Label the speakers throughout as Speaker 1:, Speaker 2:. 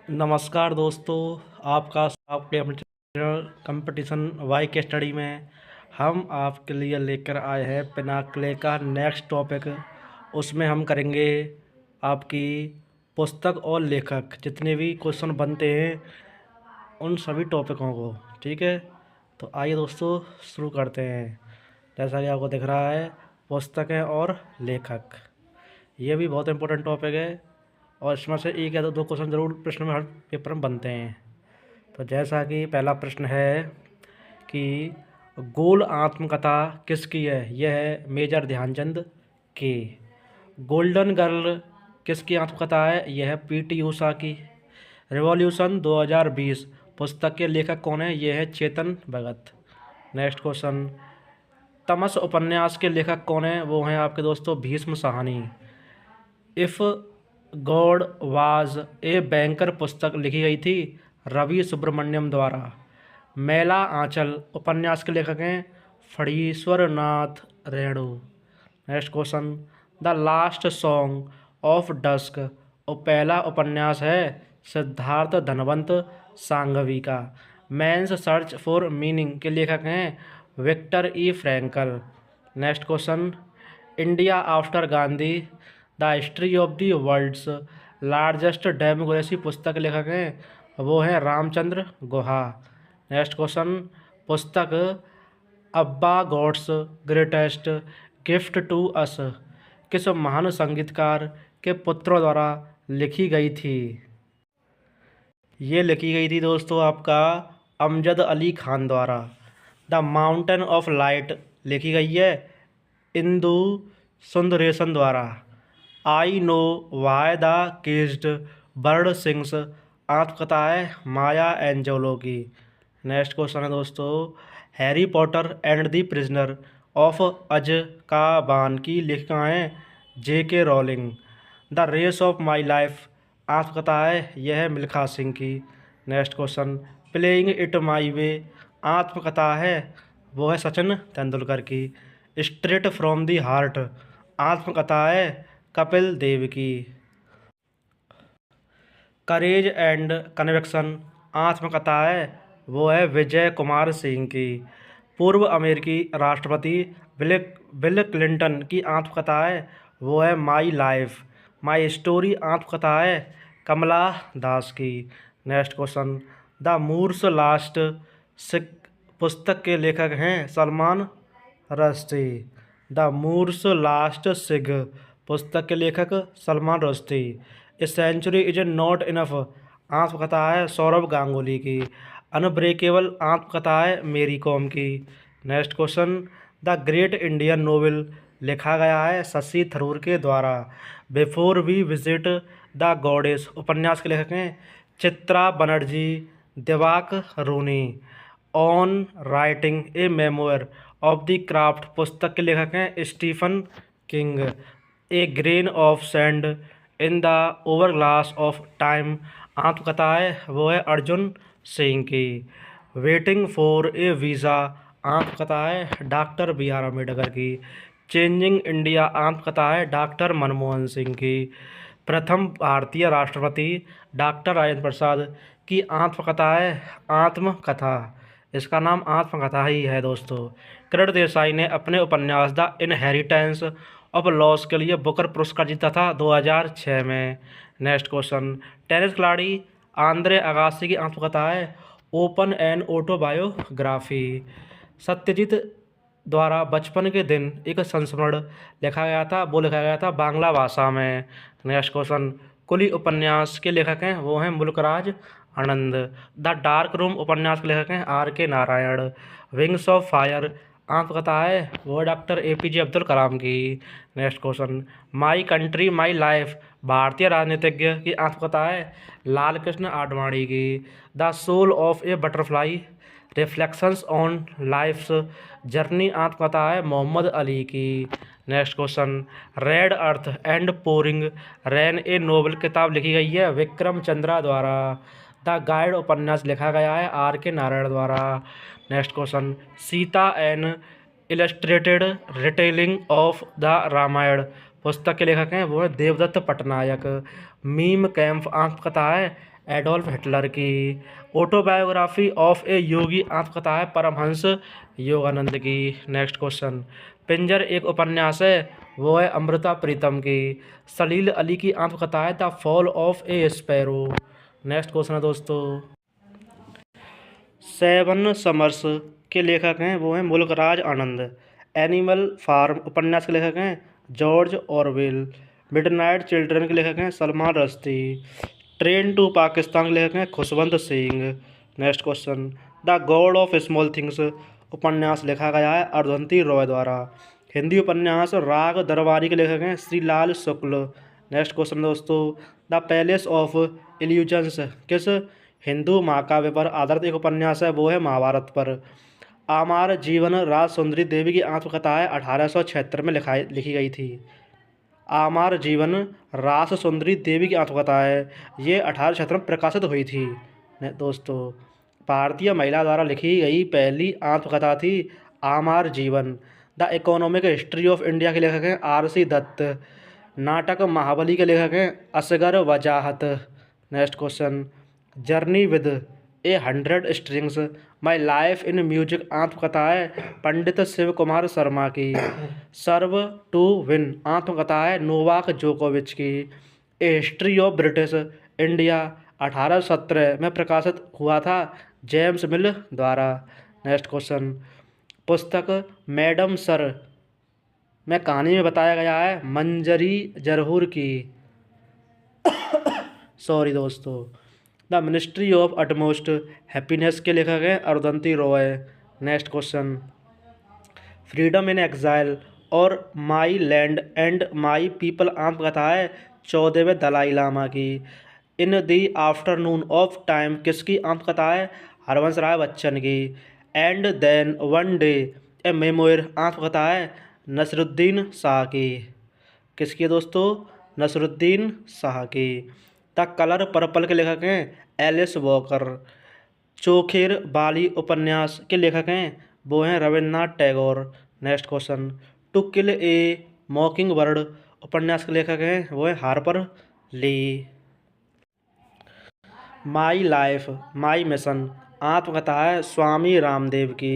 Speaker 1: नमस्कार दोस्तों। आपका आपके अपने चैनल कंपटीशन वाई के स्टडी में हम आपके लिए लेकर आए हैं पिनाकले का नेक्स्ट टॉपिक। उसमें हम करेंगे आपकी पुस्तक और लेखक जितने भी क्वेश्चन बनते हैं उन सभी टॉपिकों को। ठीक है, तो आइए दोस्तों शुरू करते हैं। जैसा कि आपको दिख रहा है, पुस्तकें और लेखक, ये भी बहुत इंपॉर्टेंट टॉपिक है और इसमें से एक या दो क्वेश्चन ज़रूर प्रश्न में हर पेपर में बनते हैं। तो जैसा कि पहला प्रश्न है कि गोल आत्मकथा किसकी है? यह है मेजर ध्यानचंद की। गोल्डन गर्ल किसकी आत्मकथा है? यह है पीटी उषा की। रिवॉल्यूशन 2020 पुस्तक के लेखक कौन है? यह है चेतन भगत। नेक्स्ट क्वेश्चन, तमस उपन्यास के लेखक कौन है? वो हैं आपके दोस्तों Bhishma Sahni. If God was a banker पुस्तक लिखी गई थी रवि सुब्रमण्यम द्वारा। मैला आंचल उपन्यास के लेखक हैं Phanishwar Nath Renu. Next question, the last song of dusk पहला उपन्यास है सिद्धार्थ धनवंत सांघवी का। मैंस सर्च फॉर मीनिंग के लेखक हैं Victor E Frankl. Next question, India after Gandhi the history of the world's largest democracy पुस्तक के लेखक हैं वो हैं रामचंद्र गुहा। नेक्स्ट क्वेश्चन, पुस्तक Abba God's greatest gift to us किस महान संगीतकार के पुत्रों द्वारा लिखी गई थी? ये लिखी गई थी दोस्तों आपका अमजद अली खान द्वारा। द माउंटेन ऑफ लाइट लिखी गई है इंदु सुंदरेशन द्वारा। I know why the caged bird sings आत्मकथा है माया एंजेलो की। नेक्स्ट क्वेश्चन है दोस्तों, Harry Potter and the prisoner of Azkaban की लेखिका हैं J K Rowling. The race of my life आत्मकथा है यह है मिल्खा सिंह की। Next question, playing it my way आत्मकथा है वो है सचिन तेंदुलकर की। स्ट्रेट फ्रॉम दी हार्ट आत्मकथा है कपिल देव की। करेज एंड कन्विक्शन आत्मकथा है वो है विजय कुमार सिंह की। पूर्व अमेरिकी राष्ट्रपति बिल क्लिंटन की आत्मकथा है वो है माई लाइफ माई स्टोरी आत्मकथा है कमला दास की। Next question, the Moor's last sigh पुस्तक के लेखक हैं Salman Rushdie. The Moor's last sigh पुस्तक के लेखक Salman Rushdie. A century is not enough आत्मकथा है सौरभ गांगुली की। अनब्रेकेबल आत्मकथा है मेरी कॉम की। Next question, the great Indian novel लिखा गया है शशि थरूर के द्वारा। Before we visit the goddess उपन्यास के लेखक हैं Chitra Banerjee Divakaruni. On writing a memoir of the craft पुस्तक के लेखक हैं Stephen King. A grain of sand in the hourglass of time आत्मकथा है वो है अर्जुन सिंह की। वेटिंग फॉर ए वीज़ा आत्मकथा है डॉक्टर बी आर अम्बेडकर की। चेंजिंग इंडिया आत्मकथा है डॉक्टर मनमोहन सिंह की। प्रथम भारतीय राष्ट्रपति डॉक्टर राजेंद्र प्रसाद की आत्मकथा है आत्मकथा। इसका नाम आत्मकथा ही है दोस्तों। किरण देसाई ने अपने उपन्यास द इनहेरिटेंस ऑफ लॉस के लिए बुकर पुरस्कार जीता था 2006 में। नेक्स्ट क्वेश्चन, टेनिस खिलाड़ी आंद्रे अगासी की आत्मकथा है ओपन एंड ऑटोबायोग्राफी। सत्यजीत द्वारा बचपन के दिन एक संस्मरण लिखा गया था, वो लिखा गया था बांग्ला भाषा में। नेक्स्ट क्वेश्चन, कुली उपन्यास के लेखक हैं वो हैं मुल्कराज आनंद। द डार्क रूम उपन्यास के लेखक हैं R K Narayan. Wings of fire आत्मकथा है वो डॉक्टर APJ अब्दुल कलाम की। Next question, my country my life भारतीय राजनीतिज्ञ की आत्मकथा है लाल कृष्ण आडवाणी की। The soul of a butterfly reflections on life's journey आत्मकथा है मोहम्मद अली की। Next question, red earth and pouring rain a novel किताब लिखी गई है विक्रम चंद्रा द्वारा। द गाइड उपन्यास लिखा गया है आर के नारायण द्वारा। Next question, Sita an illustrated retelling of the Ramayana पुस्तक के लेखक हैं वो है देवदत्त पटनायक। मीम कैंप आत्मकथा है एडोल्फ हिटलर की। ऑटोबायोग्राफी ऑफ ए योगी आत्मकथा है परमहंस योगानंद की। Next question. पिंजर एक उपन्यास है, वो है अमृता प्रीतम की। सलील अली की आत्मकथा है the fall of A sparrow. Next question है दोस्तों। सेवन समर्स के लेखक हैं, वो हैं मुल्कराज आनंद। एनिमल फार्म उपन्यास के लेखक हैं जॉर्ज ऑरवेल। मिडनाइट चिल्ड्रन के लेखक हैं सलमान रश्दी। ट्रेन टू पाकिस्तान के लेखक हैं Khushwant Singh. Next question. The God of small things उपन्यास लिखा गया है अरुंधति रॉय द्वारा। हिंदी उपन्यास राग दरबारी के लेखक हैं श्रीलाल शुक्ल। नेक्स्ट क्वेश्चन दोस्तों। द पैलेस ऑफ इल्यूजन्स किस हिंदू महाकाव्य पर आधारित एक उपन्यास है, वो है महाभारत पर। आमार जीवन राज सुंदरी देवी की आत्मकथा है 1876 में लिखी गई थी। आमार जीवन रास सुंदरी देवी की आत्मकथा है, ये 1876 में प्रकाशित हुई थी। दोस्तों, भारतीय महिला द्वारा लिखी गई पहली आत्मकथा थी आमार जीवन। The economic history of India के लेखक हैं RC दत्त। नाटक महाबली के लेखक हैं असगर वजाहत। Next question. Journey with a 100 strings my life in music आत्मकथा है पंडित शिव कुमार शर्मा की। सर्व टू विन आत्मकथा है नोवाक जोकोविच की। ए हिस्ट्री ऑफ ब्रिटिश इंडिया 1817 में प्रकाशित हुआ था जेम्स मिल द्वारा। Next question. पुस्तक मैडम सर में कहानी में बताया गया है मंजरी जरहूर की। सॉरी दोस्तों। The ministry of utmost happiness के लेखक हैं Arundhati Roy. Next question. Freedom in exile और my land and my people आत्मकथा है 14वें दलाई लामा की। In the afternoon of time किसकी आत्मकथा है हरवंश राय बच्चन की। And then one day a memoir आत्मकथा है नसरुद्दीन शाह की। किसकी है दोस्तों? नसरुद्दीन शाह की। द कलर पर्पल के लेखक हैं एलिस वॉकर। चोखेर बाली उपन्यास के लेखक हैं वो हैं Rabindranath Tagore. Next question. To kill a mockingbird उपन्यास के लेखक हैं वो हैं Harper Lee. My life my mission आत्मकथा है स्वामी रामदेव की।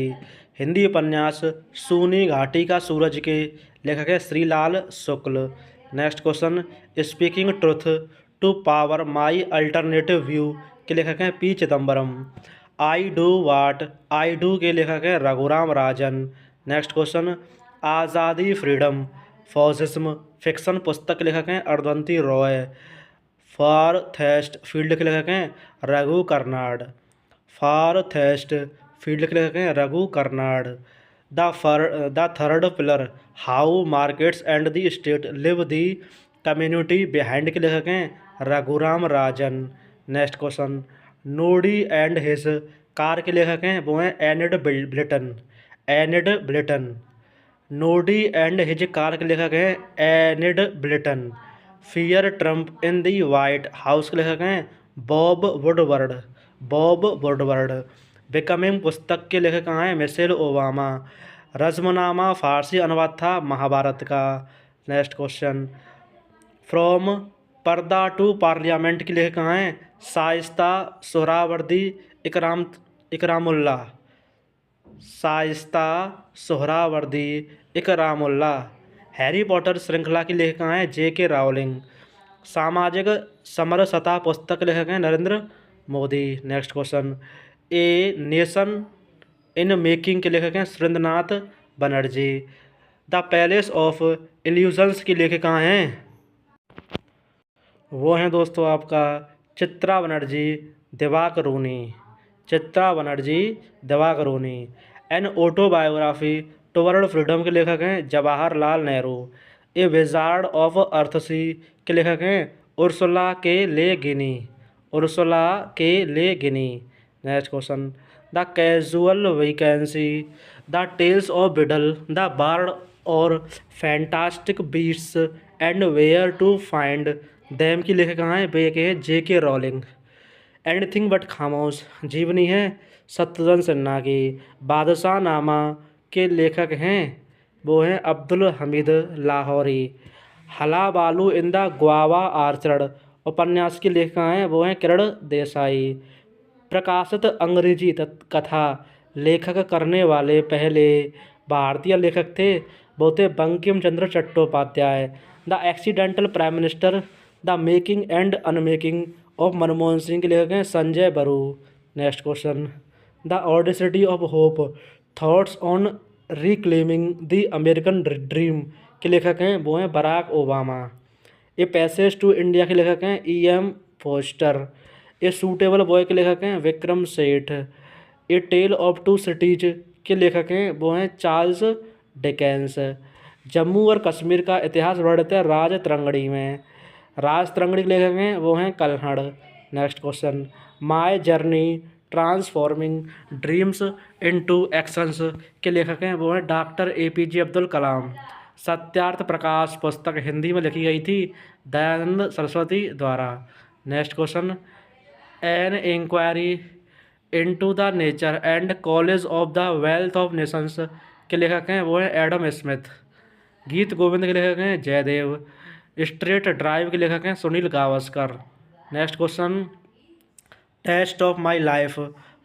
Speaker 1: हिंदी उपन्यास सूनी घाटी का सूरज के लेखक है Shrilal Shukla. Next question. Speaking truth to power my alternative view के लेखक हैं P Chidambaram. I do what I do के लेखक हैं Raghuram Rajan. Next question. Azadi freedom fascism fiction पुस्तक के लेखक हैं Arundhati Roy. Farthest field के लेखक हैं Raghu Karnad. Farthest field के लेखक हैं Raghu Karnad. The third pillar how markets and the state leave the community behind के लेखक हैं Raghuram Rajan. Next question. Noddy and his car के लेखक हैं वो हैं Enid Blyton. Enid Blyton. Noddy and his car के लेखक हैं Enid Blyton. Fear Trump in the White House के लेखक हैं Bob Woodward. Bob Woodward. Becoming पुस्तक के लेखक हैं मिशेल ओबामा। रज़्मनामा फारसी अनुवाद था महाभारत का। Next question. फ्रॉम पर्दा टू पार्लियामेंट के लेखक हैं शाइस्ता सोहरावर्दी इकरामुल्ला। शाइस्ता सोहरावर्दी इकरामुल्ला। हैरी पॉटर श्रृंखला की लेखक हैं JK रावलिंग। सामाजिक समरसता पुस्तक के लेखक हैं Narendra Modi. Next question. A nation in making के लेखक हैं Surendranath Banerjee. The palace of illusions की लेखिका हैं वो हैं दोस्तों आपका Chitra Banerjee Divakaruni. Chitra Banerjee Divakaruni. N autobiography toward freedom के लेखक हैं जवाहरलाल नेहरू। ए विजार्ड ऑफ अर्थसी के लेखक हैं Ursula K Le Guinea. Ursula K Le Guin. Next question. The casual vacancy the tales of Beedle the bard और fantastic beasts and where to find them की लेखक हैं वे के JK रॉलिंग। एनीथिंग बट खामोश जीवनी है शत्रुघ्न सिन्हा की। बादशाह नामा के लेखक हैं वो हैं अब्दुल हमीद लाहौरी। हला बालू इन द ग्वावा आर्चर्ड उपन्यास की लेखिका हैं वो हैं किरण देसाई। प्रकाशित अंग्रेजी कथा लेखक करने वाले पहले भारतीय लेखक थे वो थे Bankim Chandra Chattopadhyay. The accidental prime minister, the making and unmaking of Manmohan Singh के लेखक हैं Sanjaya Baru. Next question, the audacity of hope, thoughts on reclaiming the American dream के लेखक हैं वो हैं Barack Obama. A passage to India के लेखक हैं E.M. Poster. A suitable boy के लेखक हैं विक्रम सेठ। ए टेल ऑफ टू सिटीज के लेखक हैं वो हैं चार्ल्स डिकेंस। जम्मू और कश्मीर का इतिहास वर्णित है राज तरंगड़ी में। राज तरंगड़ी के लेखक हैं वो हैं Kalhana. Next question, my journey transforming dreams into actions के लेखक हैं वो हैं डॉक्टर APJ अब्दुल कलाम। सत्यार्थ प्रकाश पुस्तक हिंदी में लिखी गई थी दयानंद सरस्वती द्वारा। Next question, an inquiry into the nature and college of the wealth of nations के लेखक हैं वो हैं एडम स्मिथ। गीत गोविंद के लेखक हैं जयदेव। स्ट्रेट ड्राइव के लेखक हैं Sunil Gavaskar. Next question, test of my life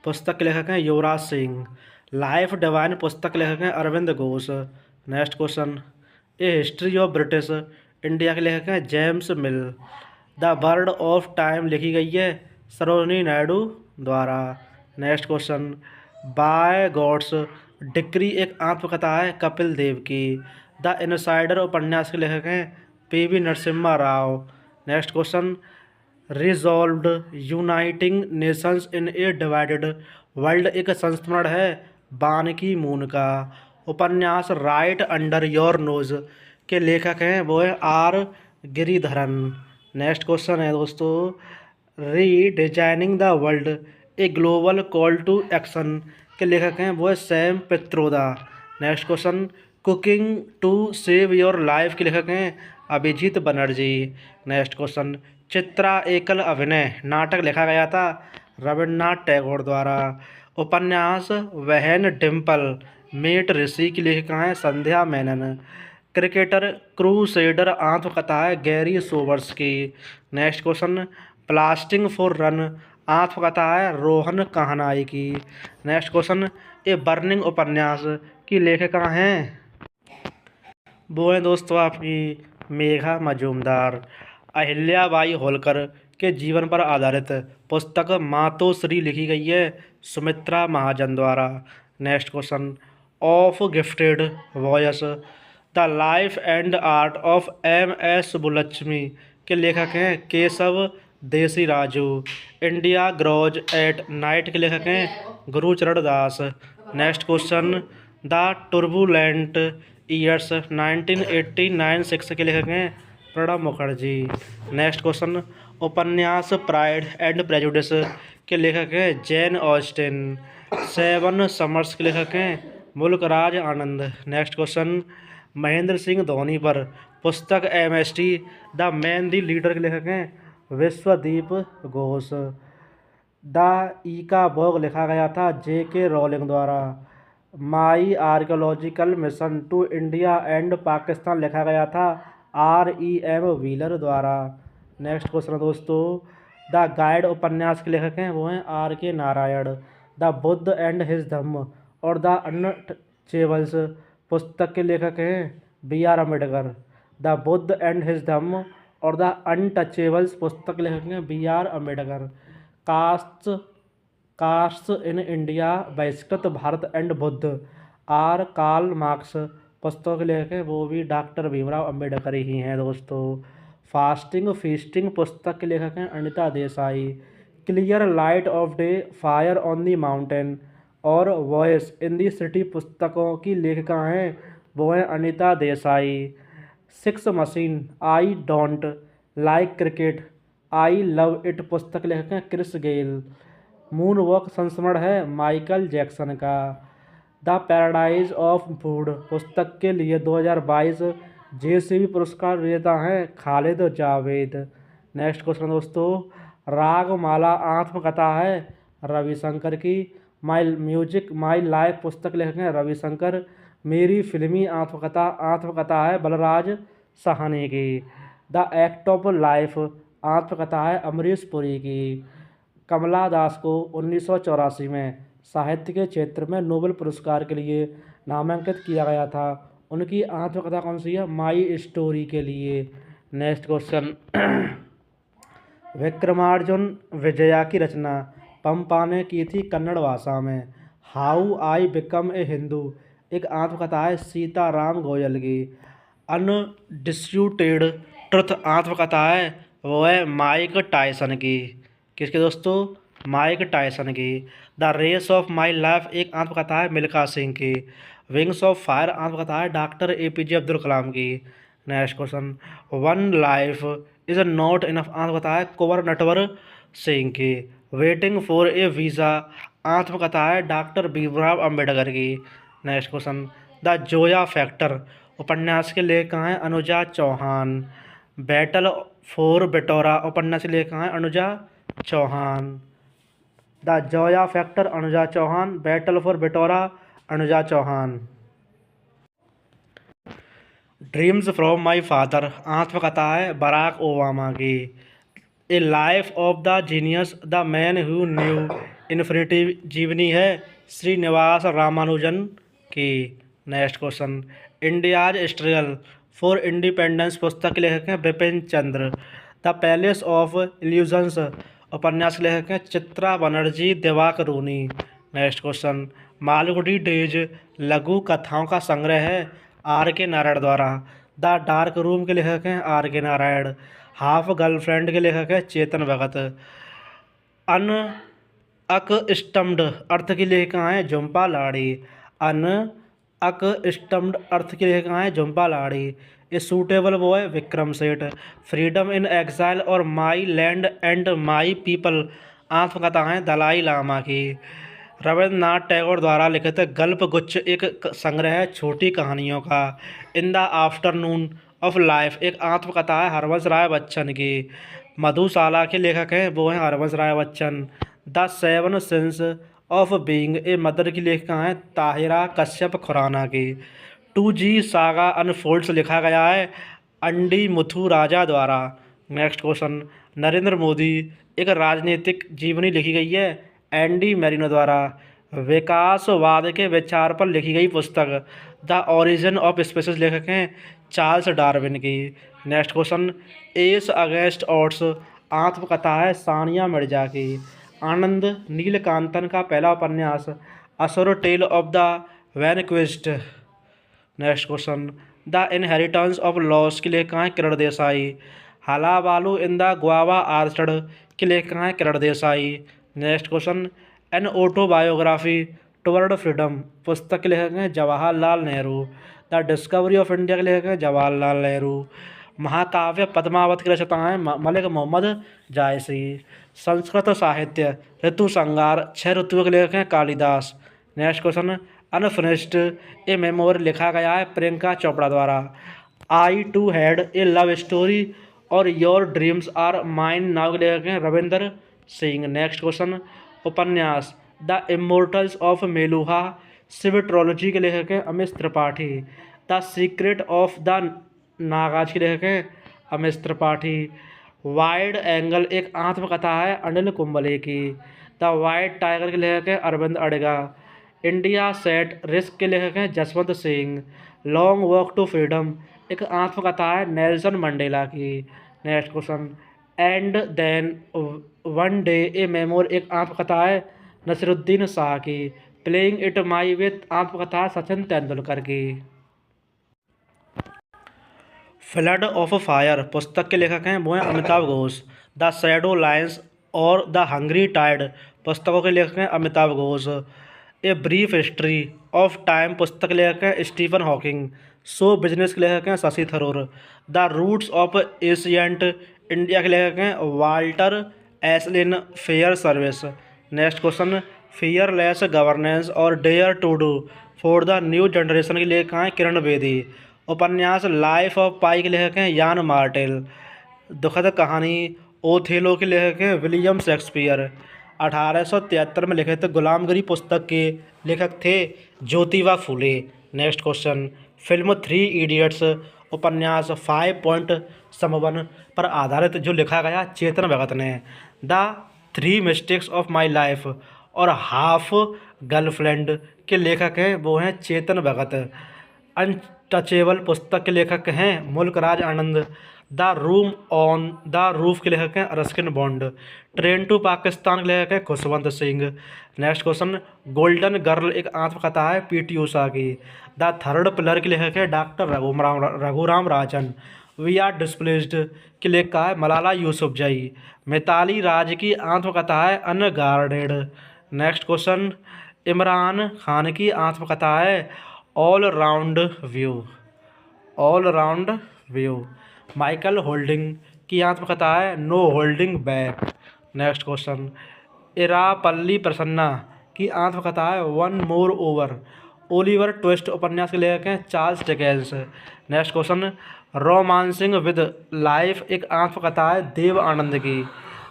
Speaker 1: पुस्तक के लेखक हैं युवराज सिंह। लाइफ डिवाइन पुस्तक के लेखक हैं Aurobindo Ghosh. Next question, a history of British India के लेखक हैं James Mill. The bird of time लिखी गई है सरोजिनी नायडू द्वारा। Next question, by God's decree एक आत्मकथा है कपिल देव की। द इनसाइडर उपन्यास के लेखक हैं PV Narasimha Rao. Next question, resolved uniting nations in a divided world एक संस्मरण है बान की मून का। उपन्यास राइट अंडर योर नोज के लेखक हैं वो है R गिरिधरन। नेक्स्ट क्वेश्चन है दोस्तों, redesigning the world a global call to action के लेखक हैं वो है Sam Pitroda. Next question, cooking to save your life के लेखक हैं अभिजीत बनर्जी। नेक्स्ट क्वेश्चन, चित्रा एकल अभिनय नाटक लिखा गया था रविन्द्रनाथ टैगोर द्वारा। उपन्यास वहन डिम्पल मेट ऋषि की लेखिका हैं संध्या मेनन। क्रिकेटर क्रूसेडर आत्मकथा है गैरी सोबर्स की। Next question, plastering for run आत्मकथा है रोहन कहानाई की। नेक्स्ट क्वेश्चन, ए बर्निंग उपन्यास की लेखिका हैं वो हैं दोस्तों आपकी मेघा मजूमदार। अहिल्याबाई होलकर के जीवन पर आधारित पुस्तक मातोश्री लिखी गई है सुमित्रा महाजन द्वारा। Next question, of gifted voice the life and art of M.S. Subbulakshmi के लेखक हैं Keshav Desi Raju. India grows at night के लेखक हैं Gurcharan Das. Next question, the turbulent years 1989-6 के लेखक हैं प्रणब मुखर्जी। नेक्स्ट क्वेश्चन, उपन्यास प्राइड एंड प्रेजुडिस के लेखक हैं जैन ऑस्टिन। 7 समर्स के लेखक हैं मुल्कराज आनंद। नेक्स्ट क्वेश्चन, महेंद्र सिंह धोनी पर पुस्तक MST the man the leader के लेखक हैं Vishwadeep Ghosh. The ickabog लिखा गया था J.K. रॉलिंग द्वारा। My archaeological mission to India and Pakistan लिखा गया था R.E.M. व्हीलर द्वारा। नेक्स्ट क्वेश्चन दोस्तों, द गाइड उपन्यास के लेखक हैं वो हैं R.K. Narayan. The Buddha and his Dhamma और द अनटचेबल्स पुस्तक के लेखक हैं B.R. Ambedkar. The Buddha and his Dhamma और द अनटचेबल्स पुस्तक के लेखक हैं B.R. Ambedkar. Cast in India Bahishkrit Bharat and Buddha R. Karl Marx पुस्तकों के लेखक हैं वो भी डॉक्टर भीमराव अम्बेडकर ही हैं दोस्तों। फास्टिंग फीस्टिंग पुस्तक के लेखक हैं Anita Desai. Clear light of day, fire on the mountain और वॉइस इन दी सिटी पुस्तकों की लेखिका हैं वो हैं Anita Desai. 6 machine, I don't like cricket, I love it पुस्तक के लेखक हैं क्रिस गेल। मून वॉक संस्मरण है माइकल जैक्सन का। द पैराडाइज ऑफ फूड पुस्तक के लिए 2022 JCB पुरस्कार विजेता हैं खालिद जावेद। नेक्स्ट क्वेश्चन दोस्तों, रागमाला आत्मकथा है रविशंकर की। माई लाइफ पुस्तक लेखक हैं रविशंकर। मेरी फिल्मी आत्मकथा है बलराज साहनी की। द एक्ट ऑफ लाइफ आत्मकथा है अमरीश पुरी की। कमला दास को 1984 में साहित्य के क्षेत्र में नोबेल पुरस्कार के लिए नामांकित किया गया था। उनकी आत्मकथा कौन सी है? माई स्टोरी के लिए। नेक्स्ट क्वेश्चन विक्रमार्जुन विजया की रचना पंपा ने की थी कन्नड़ भाषा में। How I become a Hindu एक आत्मकथा है सीताराम गोयल की। अनडिस्प्यूटेड ट्रुथ आत्मकथा है वो है माइक टायसन की। किसके दोस्तों? माइक टायसन की। The race of my life एक आत्मकथा है मिल्खा सिंह की। विंग्स ऑफ फायर आत्मकथा है डॉक्टर APJ अब्दुल कलाम की। Next question one life is not enough आत्मकथा है कुंवर नटवर सिंह की। वेटिंग फॉर ए वीज़ा आत्मकथा है डॉक्टर भीमराव अम्बेडकर की। Next question the Zoya factor उपन्यास के लेखक हैं अनुजा चौहान। बैटल फॉर बिटौरा उपन्यास के लेखक हैं Anuja Chauhan. The Zoya factor Anuja Chauhan. Battle for Bittora Anuja Chauhan. Dreams from my father आत्मकथा है बराक ओबामा की। A life of the genius the man who knew infinity जीवनी है श्रीनिवास रामानुजन की। Next question India's struggle for independence पुस्तक के लेखक हैं बिपिन चंद्र। द पैलेस ऑफ इल्यूजन्स उपन्यास के लेखक हैं Chitra Banerjee Divakaruni. Next question Malgudi days लघु कथाओं का संग्रह है RK नारायण द्वारा। द डार्क रूम के लेखक हैं RK नारायण। हाफ गर्लफ्रेंड के लेखक है चेतन भगत। अन अकस्टम्ड अर्थ की लेखिका हैं झुम्पा लाड़ी। अन अकस्टम्ड अर्थ की लेखिका हैं झुम्पा लाड़ी। ए सूटेबल वो है Vikram Seth. Freedom in exile और my land and my people आत्मकथा हैं दलाई लामा की। रविन्द्रनाथ टैगोर द्वारा लिखित गल्प गुच्छ एक संग्रह है छोटी कहानियों का। In the afternoon of life एक आत्मकथा है हरवंश राय बच्चन की। मधुशाला के लेखक हैं वो हैं Harivansh Rai Bachchan. The seven sins of being a mother की लेखिका हैं ताहिरा कश्यप खुराना की। 2G सागा अनफोल्ड्स लिखा गया है अंडी मुथु राजा द्वारा। नेक्स्ट क्वेश्चन नरेंद्र मोदी एक राजनीतिक जीवनी लिखी गई है एंडी मैरिनो द्वारा। विकासवाद के विचार पर लिखी गई पुस्तक द ओरिजिन ऑफ स्पीसीज लेखक हैं चार्ल्स डार्विन की। Next question S against odds आत्मकथा है सानिया मिर्जा की। आनंद नीलकांतन का पहला उपन्यास Asura tale of the vanquished. Next question the inheritance of loss की लेखिका हैं Kiran Desai. Hullabaloo in the guava orchard की लेखिका हैं Kiran Desai. Next question an autobiography toward freedom पुस्तक के लेखक हैं Jawaharlal Nehru. The discovery of India के लेखक हैं जवाहरलाल नेहरू। महाकाव्य पद्मावत की रचयिता हैं मलिक मोहम्मद जायसी। संस्कृत साहित्य ऋतु संगार 6 ऋतुओं के लेखक हैं Kalidas. Next question unfinished a memoir लिखा गया है प्रियंका चोपड़ा द्वारा। I too had a love story और your dreams are mine now के लेखक हैं रविंदर सिंह। नेक्स्ट क्वेश्चन उपन्यास the immortals of Meluha Shiva trilogy के लेखक हैं Amit Tripathi. The secret of the Nagas के लेखक हैं अमित त्रिपाठी। वाइड एंगल एक आत्मकथा है अनिल कुंबले की। द वाइट टाइगर के लेखक हैं Aravind Adiga. India at risk के लेखक हैं Jaswant Singh. Long walk to freedom एक आत्मकथा है नेल्सन मंडेला की। Next question and then one day a memoir एक आत्मकथा है नसीरुद्दीन शाह की। प्लेइंग इट माई विथ आत्मकथा है सचिन तेंदुलकर की। फ्लड ऑफ फायर पुस्तक के लेखक हैं वो हैं Amitav Ghosh. The shadow lines और द हंग्री टाइड पुस्तकों के लेखक हैं अमिताभ घोष। ए ब्रीफ हिस्ट्री ऑफ टाइम पुस्तक के लेखक हैं स्टीफन हॉकिंग। सो बिजनेस के लेखक हैं Shashi Tharoor. The roots of ancient India के लेखक हैं Walter Ashlin Fairservis. Next question fearless governance और dare to do for the new generation के लेखक हैं किरण बेदी। उपन्यास लाइफ ऑफ पाई के लेखक हैं यान मार्टेल। दुखद कहानी ओथेलो के लेखक हैं विलियम शेक्सपियर। 1873 में लिखित गुलामगिरी पुस्तक के लेखक थे Jyotiba Phule. Next question film 3 idiots उपन्यास 5 पॉइंट समवन पर आधारित जो लिखा गया चेतन भगत ने। The 3 mistakes of my life और हाफ गर्लफ्रेंड के लेखक हैं वो हैं चेतन भगत। अनटचेबल पुस्तक के लेखक हैं मुल्कराज आनंद। द रूफ के लेखक हैं Ruskin Bond. Train to Pakistan के लेखक हैं Khushwant Singh. Next question, golden girl एक आत्मकथा है पीटी उषा की। द थर्ड पिलर के लेखक है doctor Raghuram Rajan. We are displaced के लेखक है मलाला यूसुफजई। मिताली राज की आत्मकथा है unguarded. Next question, Imran Khan की आत्मकथा है all round view. All round view. Michael Holding की आत्मकथा है no holding back. Next question, Erapalli Prasanna की आत्मकथा है one more over. Oliver Twist उपन्यास के लेखक हैं Charles Dickens. Next question, romancing with life एक आत्मकथा है देव आनंद की।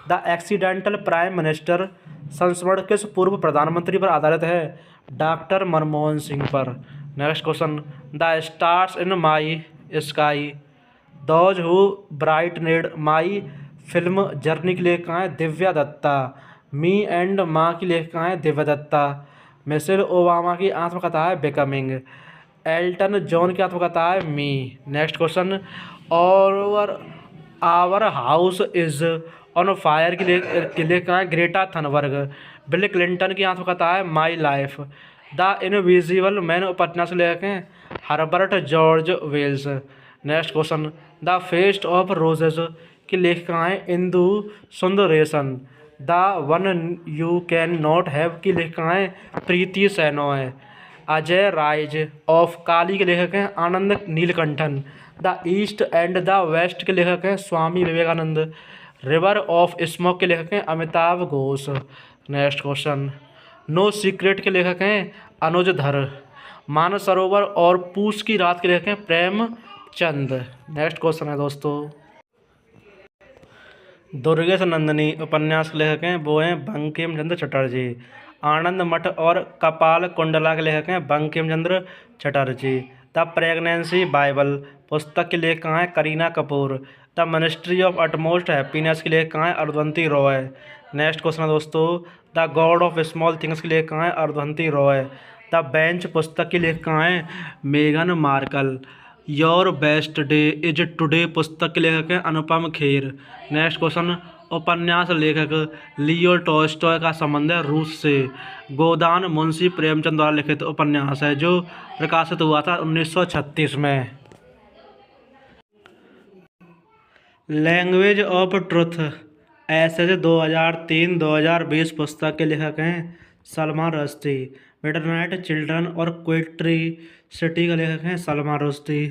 Speaker 1: द एक्सीडेंटल प्राइम मिनिस्टर संस्मरण किस पूर्व प्रधानमंत्री पर आधारित है? डॉक्टर मनमोहन सिंह पर। Next question, the stars in my sky those who brightened my film journey की लेखिका हैं दिव्या दत्ता। मी एंड माँ की लेखिका हैं दिव्या दत्ता। मिशेल ओबामा की आत्मकथा है बिकमिंग। एल्टन जॉन की आत्मकथा है मी। नेक्स्ट क्वेश्चन, और our house is on fire की लेखिका हैं ग्रेटा थनबर्ग। बिल क्लिंटन की आत्मकथा है my life. The invisible man उपन्यास के लेखक हैं Herbert George Wells. Next question, the feast of roses की लेखिका हैं Indu Sundaresan. The one you cannot have की लेखिका हैं प्रीति सेनॉय। अजय राइज ऑफ काली के लेखक हैं Anand Neelakantan. The east and the west के लेखक हैं Swami Vivekananda. River of smoke के लेखक हैं Amitav Ghosh. Next question, no secret के लेखक हैं अनुज धर। मानसरोवर और पूस की रात के लेखक हैं प्रेमचंद। नेक्स्ट क्वेश्चन है दोस्तों, दुर्गेश नंदिनी उपन्यास के लेखक हैं वो हैं बंकिम चंद्र चटर्जी। आनंद मठ और कपाल कुंडला के लेखक हैं Bankim Chandra Chatterjee. The pregnancy Bible पुस्तक की लेखिका हैं Kareena Kapoor. The ministry of utmost happiness की लेखिका हैं अरुंधति रॉय। नेक्स्ट क्वेश्चन है दोस्तों, the God of small things की लेखिका हैं अरुंधति रॉय। द बेंच पुस्तक की लेखिका हैं मेघन Markle. Your best day is today पुस्तक के लेखक हैं अनुपम खेर। नेक्स्ट क्वेश्चन, उपन्यास लेखक लियो टॉल्स्टॉय का संबंध है रूस से। गोदान मुंशी प्रेमचंद द्वारा लिखित उपन्यास है जो प्रकाशित हुआ था 1936 में। लैंग्वेज ऑफ ट्रुथ एसेज 2003-2020 पुस्तक के लेखक हैं सलमान रश्दी। मिडनाइट चिल्ड्रन और क्वेट्री सिटी का लेखक हैं Salman Rushdie.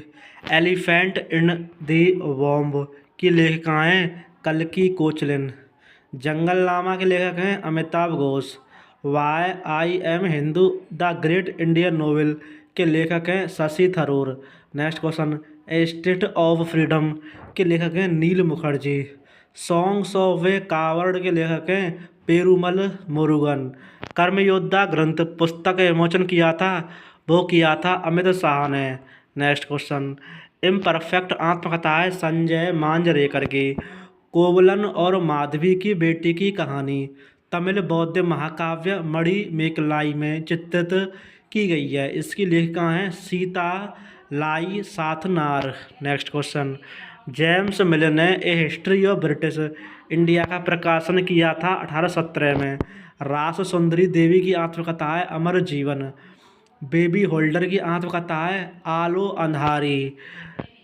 Speaker 1: Elephant in the womb की लेखिकाएँ कल्की कोचलिन। जंगल लामा के लेखक हैं Amitav Ghosh. Why I am Hindu the great Indian novel के लेखक हैं Shashi Tharoor. Next question, a state of freedom के लेखक हैं Neel Mukherjee. Songs of a coward के लेखक हैं पेरूमल मुरुगन। कर्मयोद्धा ग्रंथ पुस्तक का विमोचन किया था अमित शाह ने। नेक्स्ट क्वेश्चन, इम्परफेक्ट आत्मकथा है संजय मांजरेकर की। कोवलन और माधवी की बेटी की कहानी तमिल बौद्ध महाकाव्य मणिमेकलाई में चित्रित की गई है। इसकी लेखिका हैं सीता लाई साथनार। नेक्स्ट क्वेश्चन, जेम्स मिल ने ए हिस्ट्री ऑफ ब्रिटिश इंडिया का प्रकाशन किया था 1817 में। रास सुंदरी देवी की आत्मकथा है अमर जीवन। बेबी होल्डर की आत्मकथा है आलो अंधारी।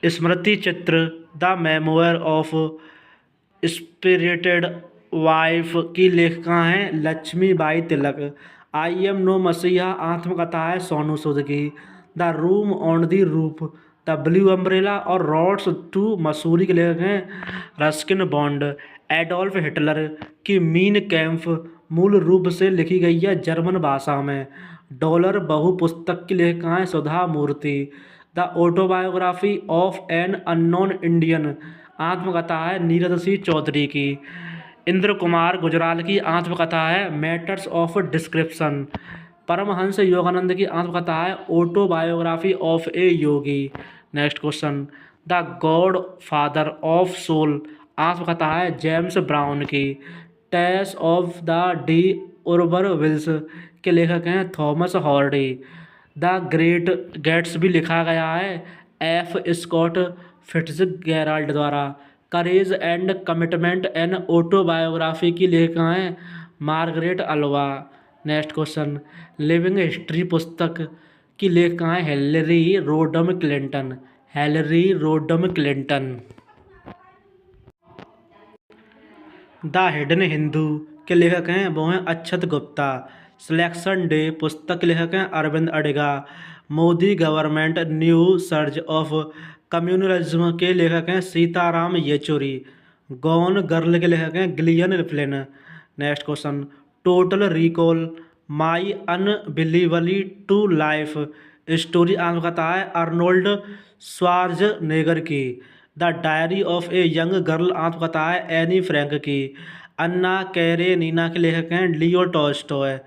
Speaker 1: स्मृति चित्र the memoir of spirited wife की लेखिका हैं लक्ष्मीबाई तिलक। आई एम नो मसीहा आत्मकथा है सोनू सूद की। The room on the roof the blue umbrella और रोड्स टू मसूरी के लेखक हैं रस्किन बॉन्ड। एडोल्फ हिटलर की मीन कैम्प मूल रूप से लिखी गई है जर्मन भाषा में। डॉलर बहु पुस्तक की लेखिका हैं Sudha Murty. The autobiography of an unknown Indian आत्मकथा है नीरज सिंह चौधरी की। इंद्र कुमार गुजराल की आत्मकथा है matters of description. Paramahansa Yogananda की आत्मकथा है autobiography of a yogi. Next question, the godfather of soul आत्मकथा है जेम्स ब्राउन की। Tess of the D Urbervilles के लेखक हैं Thomas Hardy. The great Gatsby लिखा गया है एफ स्कॉट फिट्जगेराल्ड द्वारा। Courage and commitment an autobiography की लेखिका हैं Margaret Alva. Next question, living history पुस्तक की लेखिका हैं Hillary Rodham Clinton. Hillary Rodham Clinton. The hidden Hindu के लेखक हैं वो हैं अक्षत गुप्ता। सिलेक्शन डे पुस्तक के लेखक हैं Aravind Adiga. Modi government new surge of communalism के लेखक हैं सीताराम येचुरी। गॉन गर्ल के लेखक हैं Gillian Flynn. Next question, total recall my unbelievably true life story आत्मकथा है अर्नोल्ड श्वार्ज़नेगर की। The diary of a young girl आत्मकथा है एनी फ्रैंक की। अन्ना कैरेनिना के लेखक हैं Leo Tolstoy.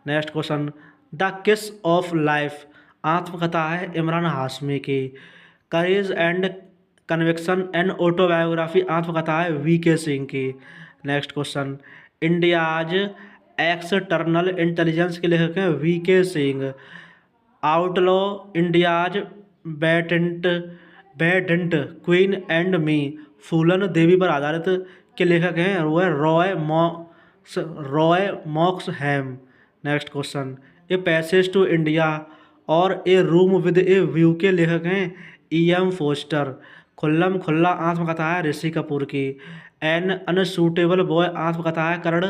Speaker 1: Next question, the kiss of life आत्मकथा है इमरान हाशमी की। Courage and conviction and autobiography आत्मकथा है वी.के. सिंह की। Next question, India's external intelligence के लेखक हैं V K. Singh. Outlaw India's bandit queen and me Phoolan Devi पर आधारित के लेखक हैं वह Roy Moxham. Next question, a passage to India और a room with a view के लेखक हैं ई.एम. फोस्टर। खुल्लम खुल्ला आत्मकथा है ऋषि कपूर की। एन अनसूटेबल बॉय आत्मकथा है करण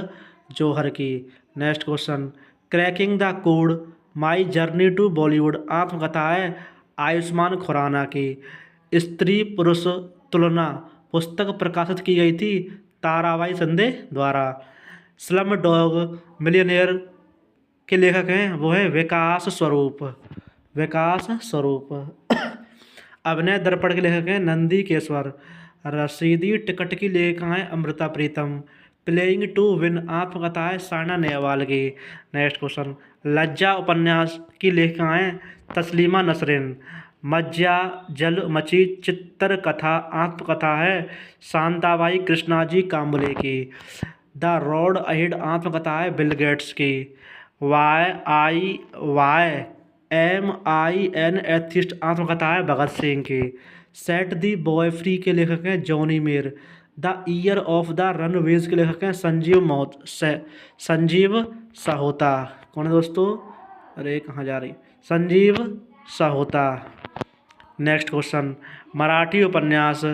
Speaker 1: जौहर की। Next question, cracking the code my journey to Bollywood आत्मकथा है आयुष्मान खुराना की। स्त्री पुरुष तुलना पुस्तक प्रकाशित की गई थी ताराबाई संदे द्वारा। स्लम डॉग मिलियनेयर के लेखक हैं वो हैं विकास स्वरूप। अभिनय दर्पण के लेखक हैं नंदी केसवर। रसीदी टिकट की लेखिका हैं Amrita Pritam. Playing to win आत्मकथा है साइना नेहवाल की। नेक्स्ट क्वेश्चन, लज्जा उपन्यास की लेखिका हैं तस्लीमा नसरीन। मज्जा जल मची चित्रकथा आत्मकथा है शांताबाई कृष्णाजी कांबले की। द रोड अहेड आत्मकथा है बिल गेट्स की। YIM एथिस्ट आत्मकथा है भगत सिंह की। सेट दी बॉय फ्री के लेखक हैं जॉनी मेर। The year of the runways के लेखक हैं संजीव साहोता। कौन है दोस्तों? अरे कहाँ जा रही? संजीव साहोता। नेक्स्ट क्वेश्चन, मराठी उपन्यास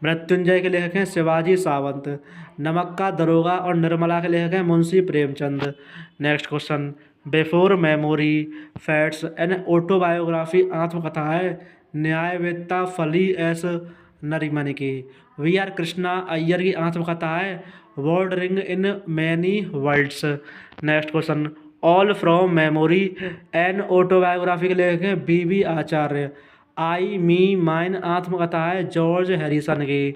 Speaker 1: मृत्युंजय के लेखक हैं शिवाजी सावंत। नमक का दरोगा और निर्मला के लेखक हैं Munshi Premchand. Next question, before memory facts an autobiography आत्मकथा है न्यायवेत्ता फली एस नरीमन की। वी.आर. कृष्णा अय्यर की आत्मकथा है wandering in many worlds. Next question, all from memory an autobiography के लेखक हैं बी.बी. आचार्य। आई मी माइन आत्मकथा है जॉर्ज हैरिसन की।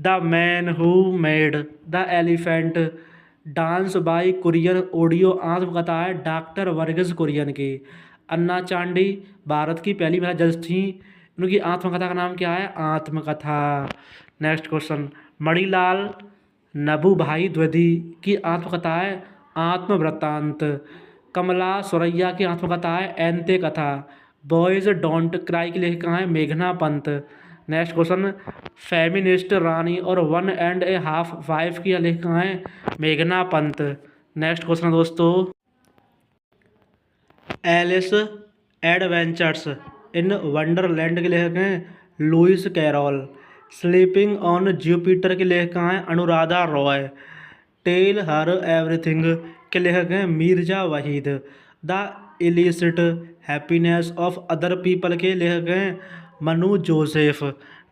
Speaker 1: The man who made the elephant dance by Kurien audio आत्मकथा है डॉक्टर वर्गीस कुरियन की। अन्ना चांडी भारत की पहली महिला जज थी, उनकी आत्मकथा का नाम क्या है? आत्मकथा। नेक्स्ट क्वेश्चन, मणिलाल नभुभाई द्विवेदी की आत्मकथा है आत्मवृत्तांत। कमला सुरैया की आत्मकथा है एंते कथा। बॉयज़ डोंट क्राई की लेखिका है मेघना Pant. Next question, feminist Rani और 1.5 वाइफ की लेखिका है मेघना पंत। नेक्स्ट क्वेश्चन दोस्तों, एलिस एडवेंचर्स इन वंडरलैंड के लेखक हैं Lewis Carroll. Sleeping on Jupiter के लेखिका हैं Anuradha Roy. Tell her everything के लेखक हैं Mirza Waheed. The illicit happiness of other people के लेखक हैं Manu Joseph.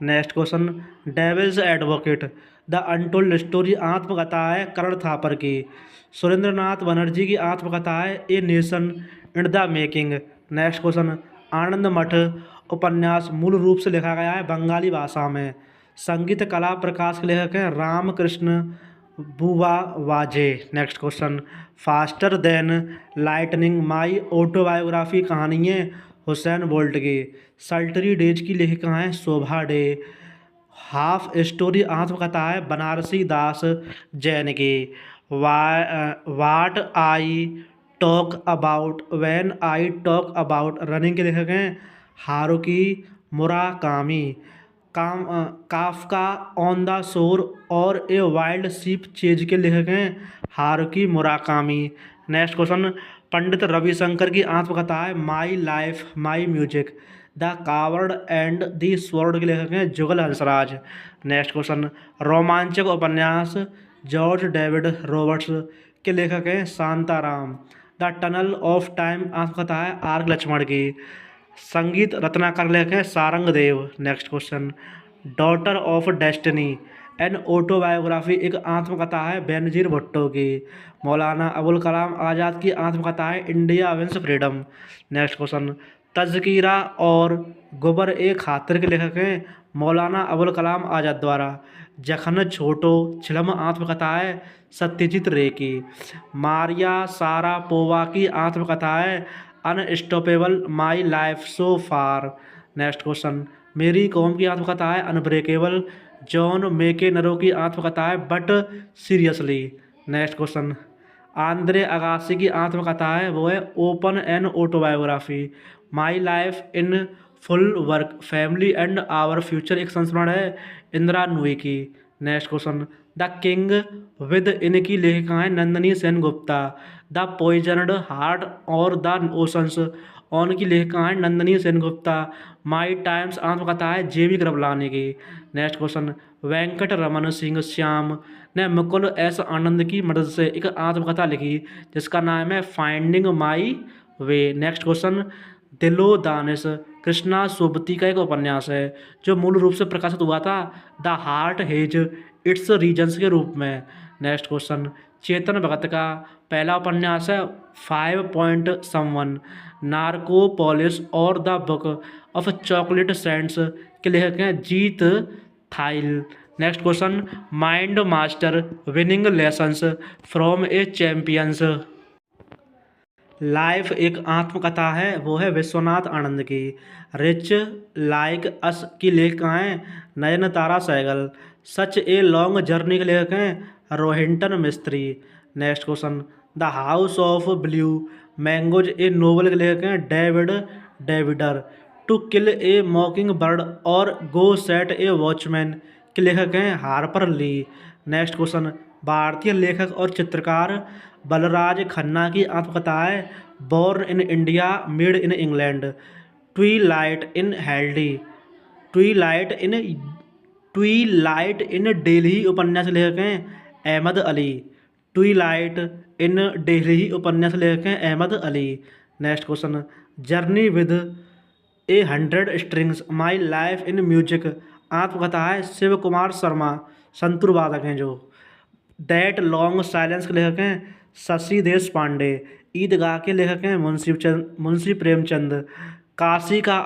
Speaker 1: Next question, devil's advocate the untold story आत्मकथा है करण थापर की। सुरेंद्रनाथ बनर्जी की आत्मकथा है a nation in the making. Next question, Anand Math उपन्यास मूल रूप से लिखा गया है बंगाली भाषा में। संगीत कला प्रकाश के लेखक हैं रामकृष्ण बुवा वाजे। Next question, faster than lightning my autobiography कहानी है हुसैन बोल्ट के। सल्टरी डेज की लेखिका हैं शोभा डे। हाफ स्टोरी आत्मकथा है बनारसी दास जैन की। What I talk about when I talk about running के लेखक हैं Haruki Murakami. Kafka on the shore और ए वाइल्ड शीप चेज के लेखक हैं Haruki Murakami. Next question, Pandit Ravishankar की आत्मकथा है my life my music. The coward and the sword के लेखक हैं जुगल हंसराज। नेक्स्ट क्वेश्चन, रोमांचक उपन्यास जॉर्ज डेविड रॉबर्ट्स के लेखक हैं Shantaram. The tunnel of time आत्मकथा है आर लक्ष्मण की। संगीत रत्नाकर लेखक हैं Sarangdev. Next question, daughter of destiny N autobiography एक आत्मकथा है बेनजीर भुट्टो की। मौलाना अबुल कलाम आज़ाद की आत्मकथा है India wins freedom. Next question, Tazkira और गुबर ए खातिर के लेखक हैं मौलाना अबुल कलाम आज़ाद द्वारा। जखन छोटो छिलम आत्मकथा है सत्यजीत रे की। मारिया सारापोवा की आत्मकथा है unstoppable my life so far. Next question, Mary Kom की आत्मकथा है अनब्रेकेबल। जॉन मेकेनरो की आत्मकथा है but seriously. Next question, Andre Agassi की आत्मकथा है वो है open an autobiography. My life in full work family and our future एक संस्मरण है इंदिरा नूई की। Next question, the king within लेखिका है Nandini Sen Gupta. The poisoned heart और द ओशंस ऑन की लेखिका है नंदिनी सेन गुप्ता। माई टाइम्स आत्मकथा है जेवी कृपलानी की। नेक्स्ट क्वेश्चन, वेंकट रमन सिंह श्याम ने मुकुल एस आनंद की मदद से एक आत्मकथा लिखी जिसका नाम है finding my way. Next question, दिलो दानिश कृष्णा सोबती का एक उपन्यास है जो मूल रूप से प्रकाशित हुआ था the heart has its reasons के रूप में। नेक्स्ट क्वेश्चन, चेतन भगत का पहला उपन्यास है 5 पॉइंट समवन। नार्कोपोलिस और the book of chocolate saints के लेखक हैं Jeet Thayil. Next question, mind master winning lessons from a champion's life एक आत्मकथा है वो है विश्वनाथ आनंद की। रिच लाइक अस की लेखिका हैं Nayantara Sahgal. Such a long journey के लेखक हैं Rohinton Mistry. Next question, the house of blue mangoes a novel के लेखक हैं David Davidar. To kill a mockingbird और गो सेट ए वॉचमैन के लेखक हैं हार्पर ली। नेक्स्ट क्वेश्चन, भारतीय लेखक और चित्रकार बलराज खन्ना की आत्मकथा है born in India made in England. Twilight in हेल्डी ट्वीलाइट इन डेल्ही उपन्यास लेखक हैं अहमद अली। ट्वीलाइट इन डेल्ही उपन्यास लेखक हैं Ahmed Ali. Next question, journey with a 100 strings my life in music आत्मकथा है शिव कुमार शर्मा संतूर वादक हैं जो। दैट लॉन्ग साइलेंस के लेखक हैं शशि देश पांडे। ईदगाह के लेखक हैं मुंशी प्रेमचंद। काशी का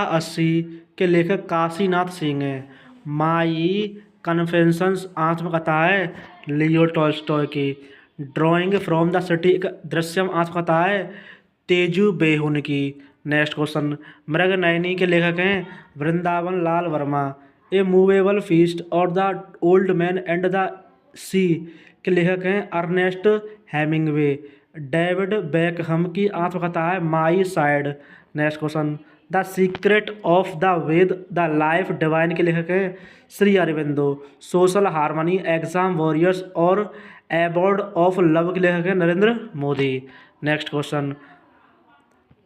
Speaker 1: अस्सी के लेखक काशीनाथ सिंह हैं। माई कन्फेशंस आत्मकथा है लियो टॉल्स्टॉय की। ड्राइंग फ्रॉम द सिटी एक दृश्यम आत्मकथा है तेजू बेहुन की। नेक्स्ट क्वेश्चन, मृग नयनी के लेखक हैं Vrindavan Lal Verma. A moveable feast और the old man and the sea के लेखक हैं अर्नेस्ट हेमिंगवे। डेविड बेकहम की आत्मकथा है my side. Next question, the secret of the Veda the life divine के लेखक हैं Shri Aurobindo. Social harmony exam warriors और एबॉर्ड ऑफ लव के लेखक हैं Narendra Modi. Next question,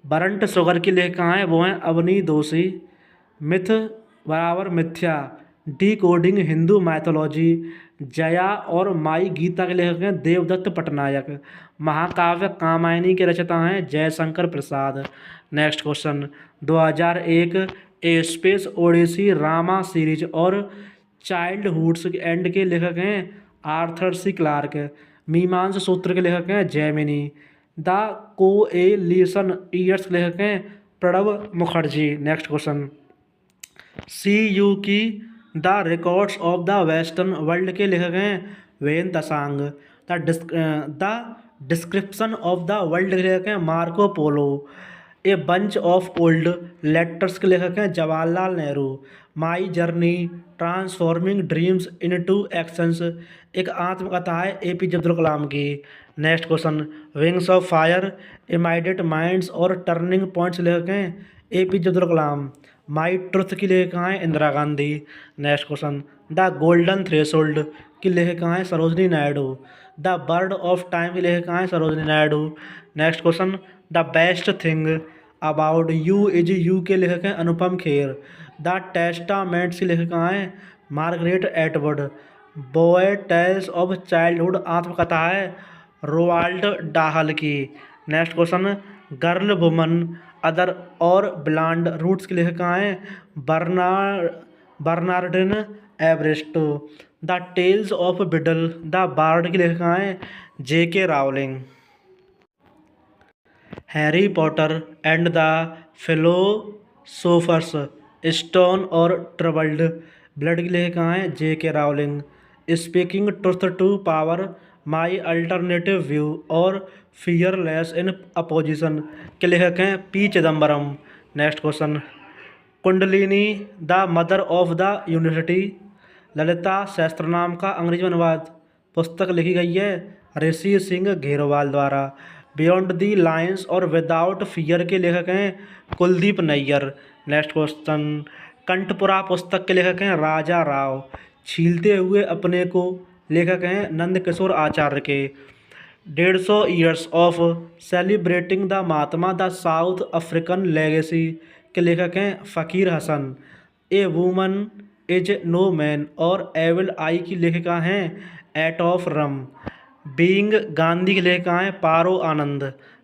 Speaker 1: burnt sugar की लेखिका हैं वो हैं अवनी दोषी। मिथ बराबर मिथ्या डिकोडिंग हिंदू मैथोलॉजी जया और माई गीता के लेखक हैं देवदत्त पटनायक। महाकाव्य कामायनी के रचयिता हैं जयशंकर प्रसाद। नेक्स्ट क्वेश्चन, 2001 ए स्पेस ओडिसी रामा सीरीज और चाइल्डहुड्स एंड के लेखक हैं आर्थर सी क्लार्क। मीमांस सूत्र के लेखक हैं जैमिनी। द कोएलिशन ईयर्स के लेखक हैं Pranab Mukherjee. Next question, Si Yu Ki the records of the western world के लेखक हैं Hiuen Tsang. The description of the world के लेखक हैं Marco Polo. A bunch of old letters के लेखक हैं Jawaharlal Nehru. My journey transforming dreams into actions एक आत्मकथा है एपीजे अब्दुल कलाम की। Next question, wings of fire ignited minds और टर्निंग पॉइंट्स लेखक हैं एपीजे अब्दुल कलाम। माई ट्रुथ की लेखिका हैं Indira Gandhi. Next question, the golden threshold की लेखिका हैं Sarojini Naidu. The bird of time की लेखिका हैं Sarojini Naidu. Next question, the best thing about you is you के लेखक हैं अनुपम खेर। द टेस्टामेंट्स की लेखिका हैं Margaret Atwood. Boy tales of childhood आत्मकथा है रोवाल्ड डाहल की। Next question, girl woman other और ब्लांड रूट्स की लेखिका हैं Bernardine Evaristo. The tales of Beedle the Bard की लेखिका हैं J K Rowling. Harry Potter and the philosopher's stone और ट्रबल्ड ब्लड की लेखिका हैं J K Rowling. Speaking truth to power my alternative view और फियरलेस इन अपोजिशन के लेखक हैं P Chidambaram. Next question, kundalini the mother of the university Lalita Sahasranama का अंग्रेजी में अनुवाद पुस्तक लिखी गई है ऋषि सिंह घेरोवाल द्वारा। बियॉन्ड दी लाइन्स और विदाउट फियर के लेखक हैं कुलदीप नैयर। नेक्स्ट क्वेश्चन, कंठपुरा पुस्तक के लेखक हैं राजा राव। छीलते हुए अपने को लेखक हैं नंद किशोर आचार्य के। 150 years of celebrating the Mahatma the South African legacy के लेखक हैं Fakir Hasan. A woman is no man और एविल आई की लेखिका हैं Etaf Rum. Being Gandhi की लेखिका हैं पारो आनंद।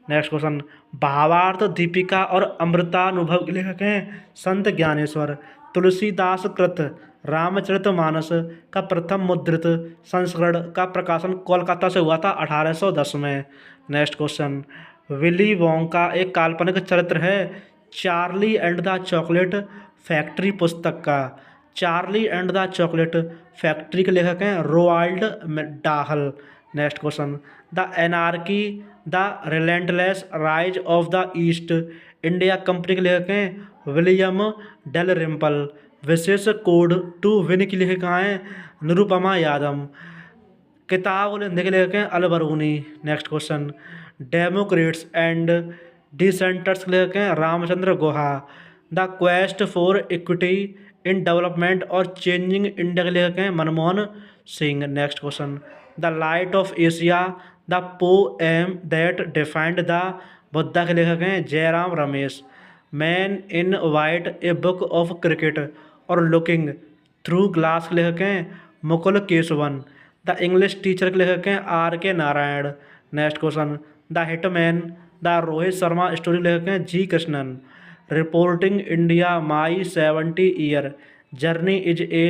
Speaker 1: नेक्स्ट क्वेश्चन, भावार्थ दीपिका और अमृतानुभव के लेखक हैं संत ज्ञानेश्वर। तुलसीदास कृत रामचरितमानस का प्रथम मुद्रित संस्करण का प्रकाशन कोलकाता से हुआ था 1810 में। नेक्स्ट क्वेश्चन, विली वोंका एक काल्पनिक चरित्र है Charlie and the chocolate factory पुस्तक का। Charlie and the chocolate factory के लेखक हैं Roald Dahl. Next question, the anarchy the relentless rise of the East India company के लेखक हैं विलियम डेलरिम्पल। विशेष कोड टू विन की लेखिका हैं निरुपमा यादव। किताब लिखने के लेखक हैं Alberuni. Next question, democrats and dissenters के लेखक हैं Ramachandra Guha. The quest for equity in development और चेंजिंग इंडिया के लेखक हैं Manmohan Singh. Next question, the light of Asia the poem that defined the Buddha के लेखक हैं Jairam Ramesh. Man in white a book of cricket और लुकिंग थ्रू ग्लास के लेखक हैं Mukul Kesavan. The English teacher के लेखक हैं R K Narayan. Next question, the hitman the Rohit Sharma story लेखक हैं G Krishnan. Reporting India my 70 year journey is a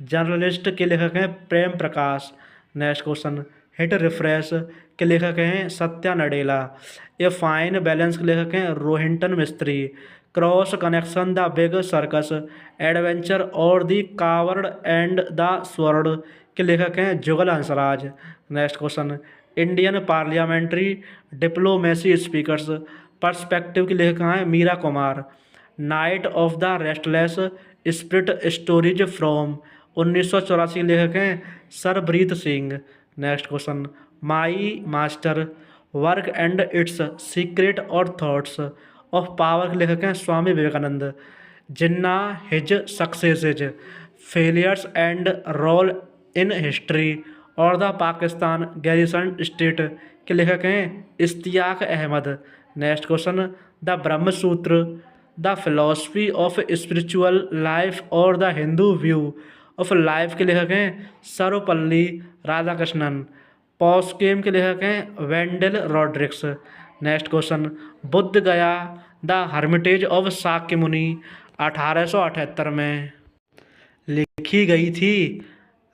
Speaker 1: journalist के लेखक हैं Prem Prakash. Next question, hit refresh के लेखक हैं Satya Nadella. A fine balance के लेखक हैं Rohinton Mistry. Cross connection the big circus adventure और the coward and the sword के लेखक हैं Jugal Hansraj. Next question, Indian parliamentary diplomacy speaker's perspective की लेखिका हैं Meera Kumar. Night of the restless spirit stories from 1984 के लेखक हैं Sarbpreet Singh. Next question, my master work and its secret और थॉट्स ऑफ पावर के लेखक हैं Swami Vivekananda. Jinnah his successes failures and role in history और द पाकिस्तान गैरिसन स्टेट के लेखक हैं Ishtiaq Ahmed. Next question, the Brahmasutra the philosophy of spiritual life और the Hindu view of life के लेखक हैं सर्वपल्ली राधाकृष्णन। पॉस्केम के लेखक हैं Wendell Rodricks. Next question, Bodh Gaya the Hermitage of Shakya मुनि 1878 में लिखी गई थी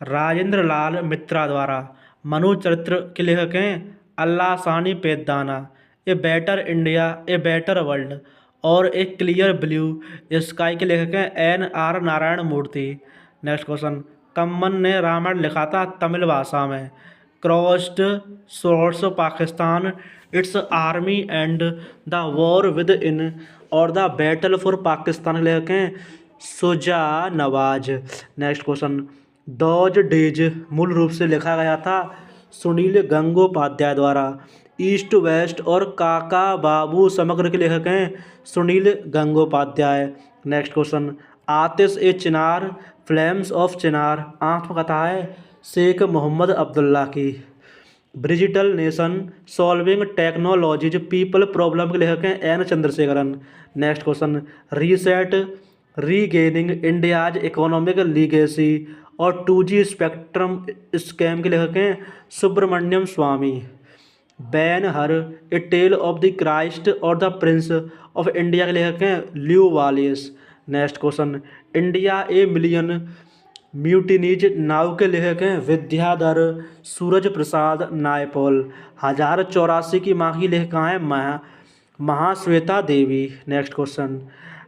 Speaker 1: राजेंद्र लाल मित्रा द्वारा। मनु चरित्र के लेखक हैं Allasani Peddana. A better India a better world और ए क्लियर ब्लू स्काई के लेखक हैं N R Narayana Murthy. Next question, Kamban ने रामायण लिखा था तमिल भाषा में। Crossed swords Pakistan its army and the war within और द बैटल फॉर पाकिस्तान लिखें Shuja Nawaz. Next question, dodge days मूल रूप से लिखा गया था सुनील गंगोपाध्याय द्वारा। ईस्ट वेस्ट और काका बाबू समग्र के लेखक हैं Sunil Gangopadhyay. Next question, Aatish e Chinar flames of Chinar आत्मकथा है शेख मोहम्मद अब्दुल्ला की। Bridgital nation solving technology's people problem के लेखक हैं N Chandrasekaran. Next question, reset regaining India's economic legacy और 2G स्पेक्ट्रम स्कैम के लेखक हैं Subramanian Swamy. Ben Hur a tale of the Christ और द प्रिंस ऑफ इंडिया के लेखक हैं Lew Wallace. Next question, India a million mutinies नाव के लेखक हैं विद्याधर सूरज प्रसाद नायपॉल। 1084 की माँ की लेखिका हैं Mahasweta Devi. Next question,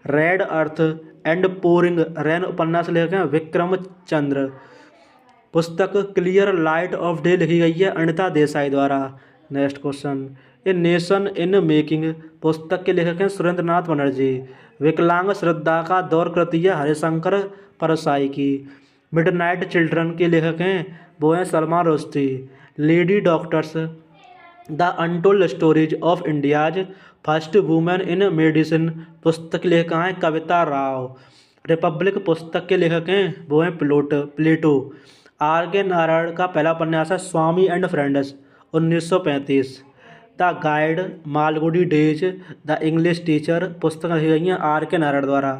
Speaker 1: red earth and pouring rain उपन्यास के लेखक हैं विक्रम चंद्र। पुस्तक क्लियर लाइट ऑफ डे लिखी गई है अनिता देसाई द्वारा। Next question, A nation in making पुस्तक के लेखक हैं सुरेंद्र नाथ बनर्जी। विकलांग श्रद्धा का दौर कृति है हरिशंकर परसाई की। मिडनाइट चिल्ड्रन के लेखक हैं वो हैं Salman Rushdie. Lady doctors the untold stories of India's first women in medicine पुस्तक के लेखक हैं कविता राव। रिपब्लिक पुस्तक के लेखक हैं वो हैं प्लेटो। R.K. नारायण का पहला उपन्यास है Swami and friends 1935। The guide Malgudi days the English teacher पुस्तक लिखी गई हैं R.K. नारायण द्वारा।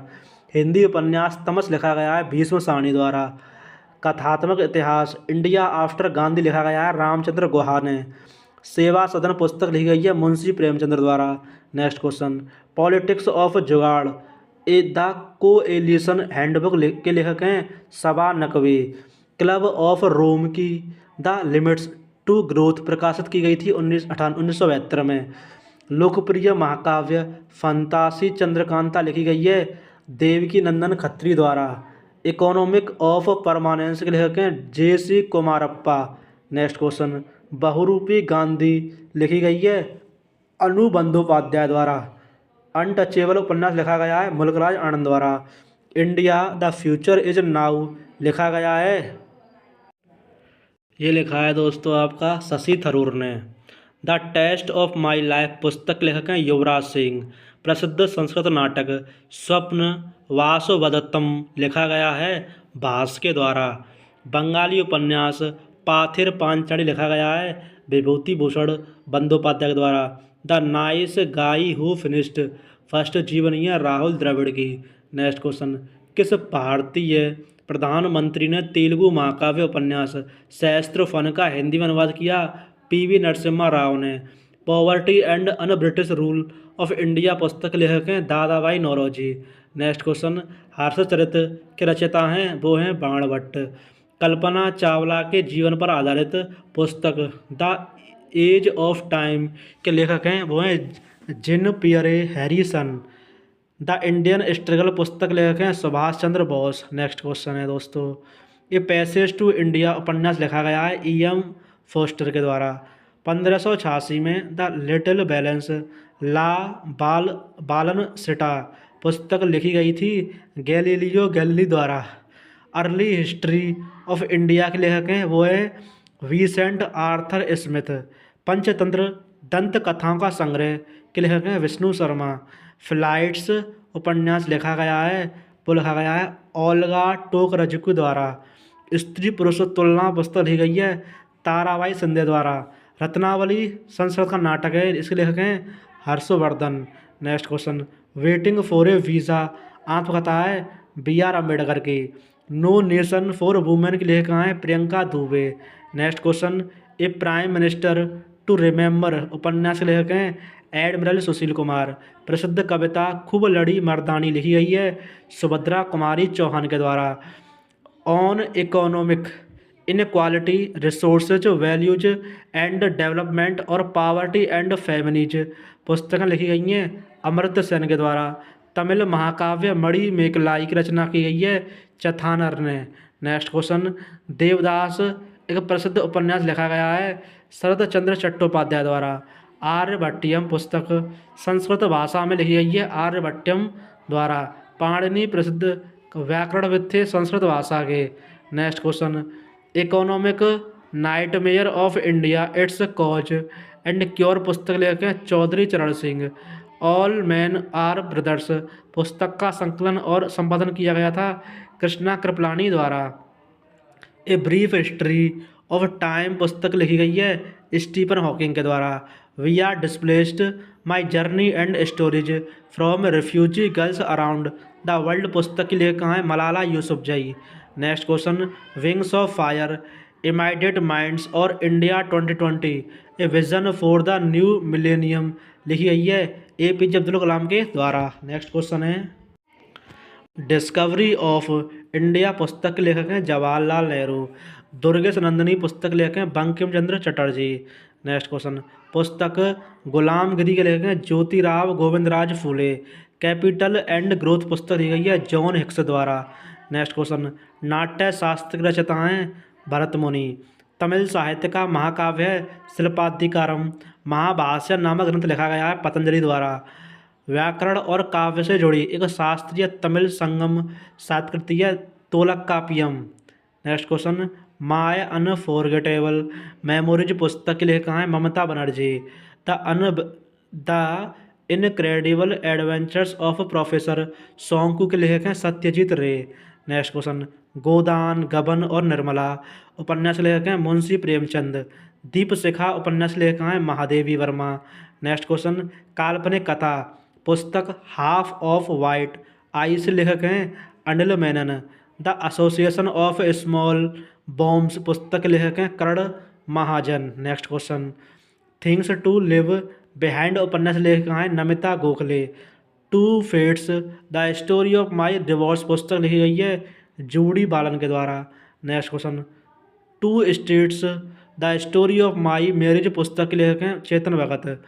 Speaker 1: हिंदी उपन्यास तमस लिखा गया है भीष्म साहनी द्वारा। कथात्मक इतिहास इंडिया आफ्टर गांधी लिखा गया है रामचंद्र गुहा ने। सेवा सदन पुस्तक लिखी गई है मुंशी प्रेमचंद्र द्वारा। नेक्स्ट क्वेश्चन, पॉलिटिक्स ऑफ जुगाड़ ए द कोएलिशन हैंडबुक के लेखक हैं सबा नकवी। क्लब ऑफ रोम की द लिमिट्स टू ग्रोथ प्रकाशित की गई थी 1972 में। लोकप्रिय महाकाव्य फंतासी चंद्रकांता लिखी गई है देवकी नंदन खत्री द्वारा। इकोनॉमिक ऑफ परमानेंस के लेखक हैं J.C. Kumarappa. Next question, Bahurupi Gandhi लिखी गई है अनु बंदोपाध्याय द्वारा। अनटचेबल उपन्यास लिखा गया है मुल्कराज आनंद द्वारा। India the future is now लिखा गया है, ये लिखा है दोस्तों आपका शशि थरूर ने। The test of my life पुस्तक लेखक हैं युवराज सिंह। प्रसिद्ध संस्कृत नाटक स्वप्न वासवदत्तम लिखा गया है भास के द्वारा। बंगाली उपन्यास पाथिर पांचाली लिखा गया है विभूति भूषण बंदोपाध्याय द्वारा। द नाइस गाई हु फिनिश्ड फर्स्ट जीवनी है राहुल द्रविड़ की। नेक्स्ट क्वेश्चन, किस भारतीय प्रधानमंत्री ने तेलुगु महाकाव्य उपन्यास सहस्त्र फन का हिंदी में अनुवाद किया? P.V. नरसिम्हा राव ने। Poverty and un British rule of India पुस्तक लेखक हैं दादा भाई नौरोजी। नेक्स्ट क्वेश्चन, हर्षचरित के रचयिता हैं वो हैं बाणभट्ट। कल्पना चावला के जीवन पर आधारित पुस्तक द एज ऑफ टाइम के लेखक हैं वो हैं Jean Pierre Harrison. The Indian struggle पुस्तक लेखक हैं सुभाष चंद्र बोस। नेक्स्ट क्वेश्चन है दोस्तों, ये पैसेज टू इंडिया उपन्यास लिखा गया है E.M. फोस्टर के द्वारा। 1586 में द लिटिल बैलेंस ला बालन सिटा पुस्तक लिखी गई थी गैलीलियो गैलीली द्वारा। अर्ली हिस्ट्री ऑफ इंडिया के लेखक हैं वो है विसेंट आर्थर स्मिथ। पंचतंत्र दंत कथाओं का संग्रह के लेखक हैं विष्णु शर्मा। फ्लाइट्स उपन्यास लिखा गया है ओल्गा टोकरजुकू द्वारा। स्त्री पुरुष तुलना पुस्तक लिखी गई है ताराबाई सिंधे द्वारा। रत्नावली संस्कृत का नाटक है, इसके लेखक हैं Harshvardhan. Next question, waiting for a visa आत्मकथा है B.R. अम्बेडकर की। नो नेशन फॉर वुमेन की लेखिका हैं Priyanka Dubey. Next question, a prime minister to remember उपन्यास के लेखक हैं एडमिरल सुशील कुमार। प्रसिद्ध कविता खूब लड़ी मर्दानी लिखी गई है सुभद्रा कुमारी चौहान के द्वारा। On economic inequality resources values and development और पावर्टी एंड फेमिनिज पुस्तकें लिखी गई हैं अमृत सेन के द्वारा। तमिल महाकाव्य मणि मेकलाई की रचना की गई है चथानर ने। नेक्स्ट क्वेश्चन, देवदास एक प्रसिद्ध उपन्यास लिखा गया है शरद चंद्र चट्टोपाध्याय द्वारा। आर्यभट्टियम पुस्तक संस्कृत भाषा में लिखी गई है आर्यभट्टियम द्वारा। पाणिनि प्रसिद्ध व्याकरणविद थे संस्कृत भाषा के। Next question, economic nightmare of India its cause and cure पुस्तक लेखक हैं Chaudhary Charan Singh. All men are brothers पुस्तक का संकलन और संपादन किया गया था कृष्णा कृपलानी द्वारा। A brief history of time पुस्तक लिखी गई है स्टीफन हॉकिंग के द्वारा। We are displaced my journey and stories from refugee girls around the world पुस्तक की लेखक हैं Malala Yousafzai. Next question, wings of fire immediate minds और India 2020 a vision for the new millennium लिखी गई है APJ अब्दुल कलाम के द्वारा। नेक्स्ट क्वेश्चन है, डिस्कवरी ऑफ इंडिया पुस्तक के लेखक हैं जवाहरलाल नेहरू। दुर्गेश नंदिनी पुस्तक लेखक हैं बंकिम चंद्र चटर्जी। नेक्स्ट क्वेश्चन, पुस्तक गुलामगिरी के लेखक हैं ज्योतिराव गोविंदराज फूले। कैपिटल एंड ग्रोथ पुस्तक दी गई है जॉन हिक्स द्वारा। नेक्स्ट क्वेश्चन, नाट्य शास्त्र के रचयिता हैं भरत मुनि। तमिल साहित्य का महाकाव्य है शिल्पाधिकारम। महाभाष्य नामक ग्रंथ लिखा गया है पतंजलि द्वारा। व्याकरण और काव्य से जुड़ी एक शास्त्रीय तमिल संगम सातकृति है Tolkappiyam. Next question, my unforgettable memories पुस्तक के लेखक हैं Mamata Banerjee. The incredible adventures of professor Shonku के लेखक हैं सत्यजीत रे। नेक्स्ट क्वेश्चन, गोदान गबन और निर्मला उपन्यास लेखक हैं मुंशी प्रेमचंद। दीपशिखा उपन्यास लेखक हैं महादेवी वर्मा। नेक्स्ट क्वेश्चन, काल्पनिक कथा पुस्तक हाफ ऑफ वाइट आइस लेखक हैं Anil Menon. The association of small bombs पुस्तक लेखक हैं Karan Mahajan. Next question, things to leave behind उपन्यास लेखक हैं Namita Gokhale. Two fates the story of my divorce पुस्तक लिखी गई है जूडी बालन के द्वारा। Next question, two states the story of my marriage पुस्तक के लेखक हैं Chetan Bhagat.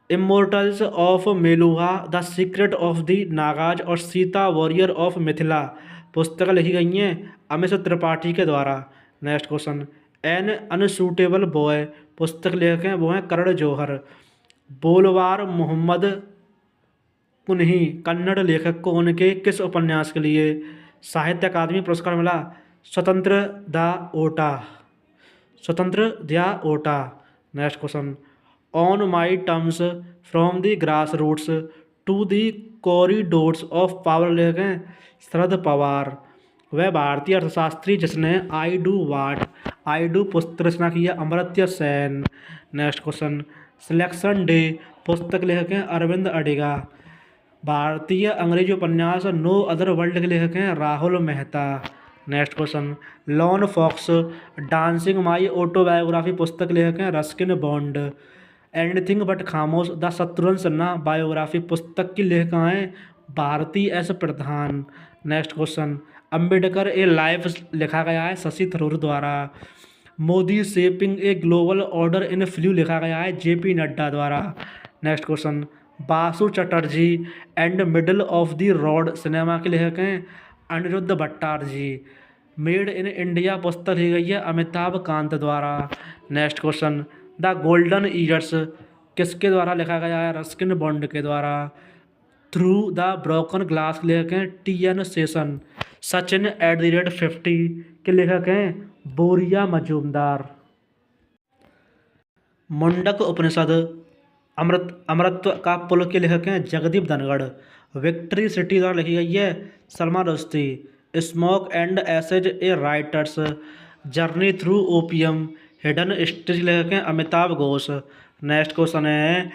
Speaker 1: Immortals of Meluha the secret of the Nagas और सीता वॉरियर ऑफ मिथिला पुस्तक लिखी गई हैं अमित त्रिपाठी के द्वारा। Next question, an unsuitable boy पुस्तक लेखक हैं वो हैं करण जौहर। बोलवार मोहम्मद कुन्ही कन्नड़ लेखक को उनके किस उपन्यास के लिए साहित्य अकादमी पुरस्कार मिला? स्वतंत्र द ओटा। Next question, on my terms from the grassroots to the corridors of power लेखक हैं शरद पवार। वह भारतीय अर्थशास्त्री जिसने आई डू पुस्तक रचना की है Amartya Sen. Next question, selection day पुस्तक लेखक हैं अरविंद अडिगा। भारतीय अंग्रेजी उपन्यास नो अदर वर्ल्ड के लेखक हैं Rahul Mehta. Next question, lone fox dancing my autobiography पुस्तक लेखक हैं Ruskin Bond. Anything but Khamosh the Shatrughan Sinha biography पुस्तक की लेखिका हैं Bharathi S Pradhan. Next question, Ambedkar a life लिखा गया है शशि थरूर द्वारा। Modi shaping a global order in flux लिखा गया है JP नड्डा द्वारा। Next question, Basu Chatterjee and middle of the road cinema के लेखक हैं Anirudh Bhattacharjee. Made in India पुस्तक लिखी गई है अमिताभ कांत द्वारा। Next question, the golden years किसके द्वारा लिखा गया है रस्किन बॉन्ड के द्वारा। थ्रू द ब्रोकन ग्लास लेखक हैं TN शेषन। सचिन @50 के लेखक हैं बोरिया मजूमदार। मुंडक उपनिषद अमृतत्व का पुल के लेखक हैं जगदीप धनगढ़। विक्ट्री सिटी द्वारा लिखी गई है Salman Rushdie. Smoke and ashes a writer's. Journey through opium hidden stage लेखक हैं अमिताभ घोष। नेक्स्ट क्वेश्चन है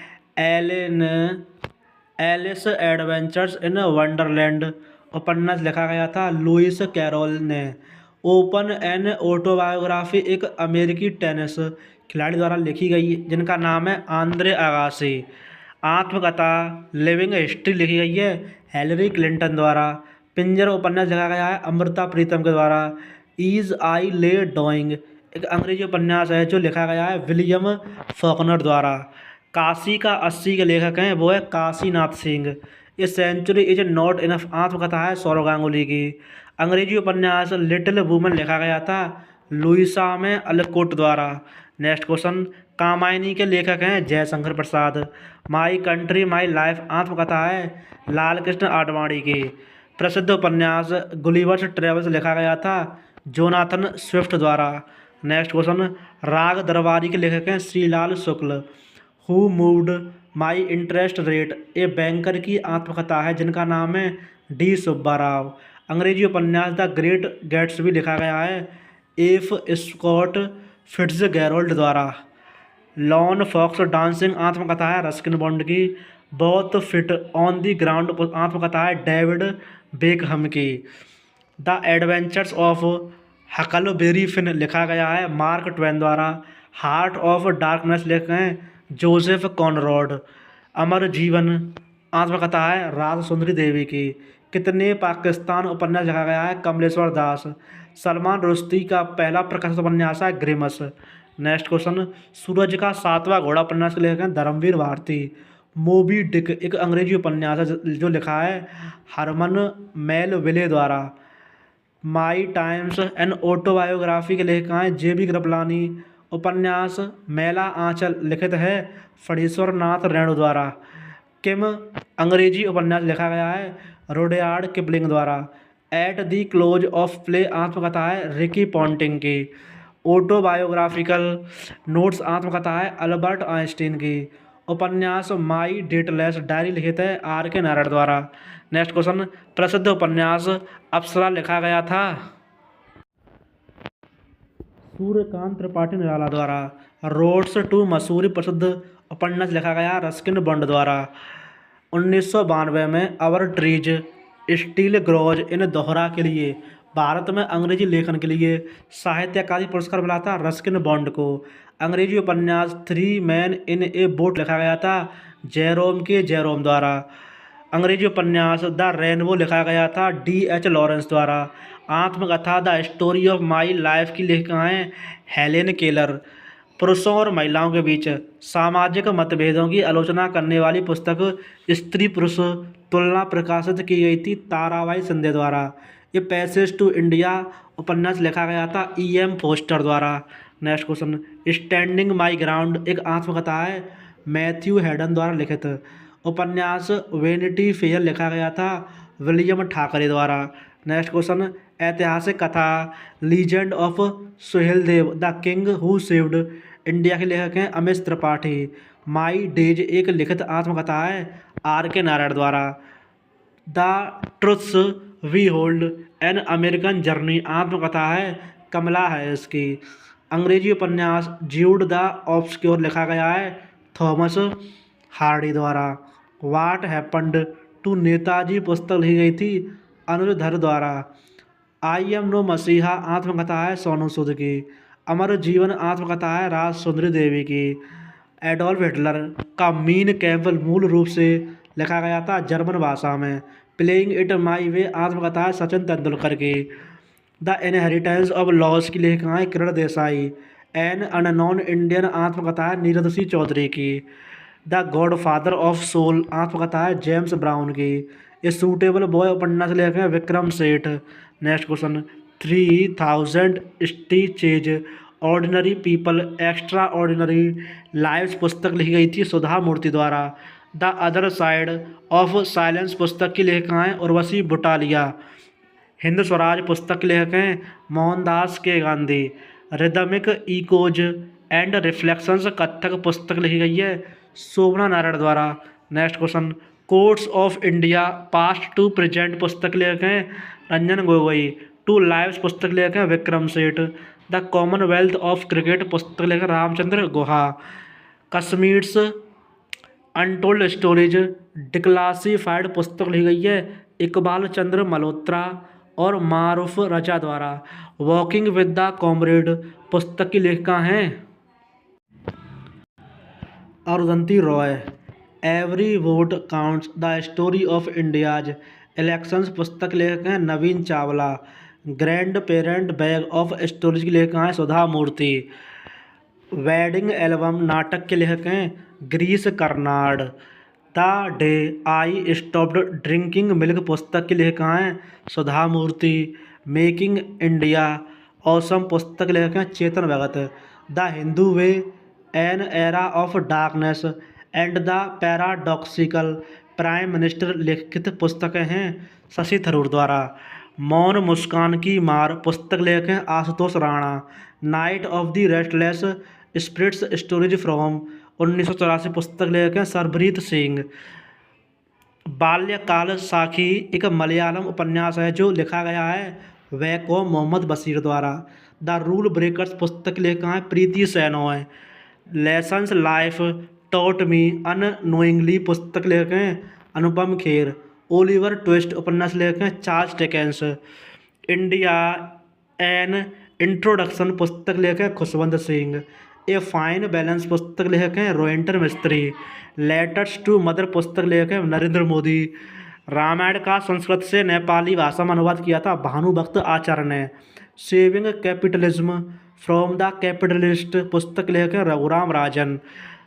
Speaker 1: एलिस एडवेंचर्स इन वंडरलैंड उपन्यास लिखा गया था लुइस कैरोल ने। ओपन एन ऑटोबायोग्राफी एक अमेरिकी टेनिस खिलाड़ी द्वारा लिखी गई जिनका नाम है आंद्रे अगासी। आत्मकथा लिविंग हिस्ट्री लिखी गई है हिलरी क्लिंटन द्वारा। पिंजर उपन्यास लिखा गया है अमृता प्रीतम के द्वारा। ईज आई ले डोइंग एक अंग्रेजी उपन्यास है जो लिखा गया है विलियम फॉकनर द्वारा। काशी का 80 के लेखक हैं वो है काशीनाथ सिंह। ये सेंचुरी इज नॉट इनफ आत्मकथा है सौरव गांगुली की। अंग्रेजी उपन्यास लिटिल वुमन लिखा गया था लुइसा में अलकोट द्वारा। नेक्स्ट क्वेश्चन, कामायनी के लेखक हैं जयशंकर प्रसाद। माई कंट्री माई लाइफ आत्मकथा है लाल कृष्ण आडवाणी की। प्रसिद्ध उपन्यास गुलिवर्स ट्रेवल्स लिखा गया था जोनाथन स्विफ्ट द्वारा। नेक्स्ट क्वेश्चन, राग दरबारी के लेखक हैं Shrilal Shukla. Who moved my interest rate a banker की आत्मकथा है जिनका नाम है डी सुब्बा राव। अंग्रेजी उपन्यास द ग्रेट गैट्सबी लिखा गया है एफ स्कॉट फिट्जगेराल्ड द्वारा। लॉन फॉक्स डांसिंग आत्मकथा है रस्किन बॉन्ड की। Both fit on the ground आत्मकथा है डेविड बेकहम की। The adventures of Huckleberry Finn लिखा गया है मार्क ट्वेन द्वारा। हार्ट ऑफ डार्कनेस लिखे हैं जोसेफ कॉनरॉड। अमर जीवन आत्मकथा है राज सुंदरी देवी की। कितने पाकिस्तान उपन्यास लिखा गया है कमलेश्वर दास। सलमान रुश्दी का पहला प्रकाशित उपन्यास है ग्रिमस। नेक्स्ट क्वेश्चन, सूरज का सातवां घोड़ा उपन्यास के लेखक हैं धर्मवीर भारती। मोबी डिक एक अंग्रेजी उपन्यास है जो लिखा है हरमन मेलविले द्वारा। माई टाइम्स एन ऑटोबायोग्राफी के लेखक हैं जे बी कृपलानी। उपन्यास मैला आंचल लिखित है फणीश्वर नाथ रेणु द्वारा। किम अंग्रेजी उपन्यास लिखा गया है रुडयार्ड किपलिंग द्वारा। At the close of play आत्मकथा है रिकी पॉन्टिंग की। ऑटोबायोग्राफिकल नोट्स आत्मकथा है अल्बर्ट आइंस्टीन की। उपन्यास माई डेटलेस डायरी लिखित है आर के नारायण द्वारा। नेक्स्ट क्वेश्चन, प्रसिद्ध उपन्यास अप्सरा लिखा गया था सूर्यकांत त्रिपाठी निराला द्वारा। रोड्स टू मसूरी प्रसिद्ध उपन्यास लिखा गया रस्किन बॉन्ड द्वारा। 1992 में अवर ट्रीज स्टील ग्रोज इन दोहरा के लिए भारत में अंग्रेजी लेखन के लिए साहित्य अकादमी पुरस्कार मिला था रस्किन बॉन्ड को। अंग्रेजी उपन्यास three man in A boat लिखा गया था जेरोम द्वारा। अंग्रेजी उपन्यास द रेनबो लिखा गया था D.H. लॉरेंस द्वारा। आत्मकथा the story of my life की लेखिका हैं हेलेन केलर। पुरुषों और महिलाओं के बीच सामाजिक मतभेदों की आलोचना करने वाली पुस्तक स्त्री पुरुष तुलना प्रकाशित की गई थी ताराबाई सिंधे द्वारा। ये पैसेज टू इंडिया उपन्यास लिखा गया था E.M. फोस्टर द्वारा। Next question, standing my ground एक आत्मकथा है मैथ्यू हैडन द्वारा लिखित। उपन्यास वेनिटी फेयर लिखा गया था विलियम ठाकरे द्वारा। नेक्स्ट क्वेश्चन, ऐतिहासिक कथा legend of Suheldev the king who saved India के लेखक हैं अमिश त्रिपाठी। माई डेज एक लिखित आत्मकथा है आर के नारायण द्वारा। The truths we hold an American journey आत्मकथा है कमला हैरिस की। अंग्रेजी उपन्यास ज्यूड द ऑब्सक्योर लिखा गया है थॉमस हार्डी द्वारा। वाट हैपन्ड टू नेताजी पुस्तक लिखी गई थी अनुज धर द्वारा। आई एम नो मसीहा आत्मकथा है सोनू सूद की। अमर जीवन आत्मकथा है राज सुंदरी देवी की। एडोल्फ हिटलर का मीन कैम्प मूल रूप से लिखा गया था जर्मन भाषा में। प्लेइंग इट माई वे आत्मकथा है सचिन तेंदुलकर की। द इनहेरिटेंस ऑफ लॉस की लेखिका है Kiran Desai. N unknown Indian आत्मकथा है नीरज सिंह चौधरी की। द गॉडफादर ऑफ सोल आत्मकथा है जेम्स ब्राउन की। ए सूटेबल बॉय उपन्यास लेखक हैं Vikram Seth. Next question, 3000 stitches ordinary people extra ordinary lives पुस्तक लिखी गई थी सुधा मूर्ति द्वारा। The other side of silence पुस्तक की लेखिका हैं उर्वशी बुटालिया। हिंद स्वराज पुस्तक के लेखक हैं Mohandas K Gandhi. Rhythmic echoes and reflections Kathak पुस्तक लिखी गई है शोभना नारायण द्वारा। Next question, courts of India past to present पुस्तक लेखक हैं रंजन गोगोई। टू लाइव्स पुस्तक लेखक हैं Vikram Seth. The Commonwealth of cricket पुस्तक लेखक Ramachandra Guha. Kashmir's untold stories declassified पुस्तक लिखी गई है इकबाल चंद्र मल्होत्रा और मारूफ रजा द्वारा। वॉकिंग विद द कॉमरेड पुस्तक की लेखिका हैं Arundhati Roy. Every vote counts the story of India's elections पुस्तक लेखक हैं Navin Chawla. Grandparent bag of stories की लेखिका हैं सुधा मूर्ति। वेडिंग एल्बम नाटक के लेखक हैं Girish Karnad. The day I stopped drinking milk पुस्तक की लेखिका हैं Sudha Murty. Making India awesome पुस्तक लेखक हैं Chetan Bhagat. The Hindu way, an era of darkness and the paradoxical prime minister लिखित पुस्तकें हैं शशि थरूर द्वारा। मौन मुस्कान की मार पुस्तक लेखक हैं Ashutosh Rana. Night of the restless spirits stories from 1984 पुस्तक लेखक हैं सरबरीत सिंह। बाल्यकाल साखी एक मलयालम उपन्यास है जो लिखा गया है वैकोम मोहम्मद बशीर द्वारा। द रूल ब्रेकर्स पुस्तक लेखक हैं Preeti Shenoy. Lessons life taught me unknowingly पुस्तक लेखक हैं अनुपम खेर। ओलिवर ट्विस्ट उपन्यास लेखक हैं Charles Dickens. India an introduction पुस्तक लेखक हैं खुशवंत सिंह। ए फाइन बैलेंस पुस्तक लेखक हैं रोएंटर मिस्त्री। लेटर्स टू मदर पुस्तक लेखक हैं नरेंद्र मोदी। रामायण का संस्कृत से नेपाली भाषा में अनुवाद किया था भानुभक्त आचार्य ने। Saving capitalism from the capitalist पुस्तक लेखक हैं रघुराम राजन।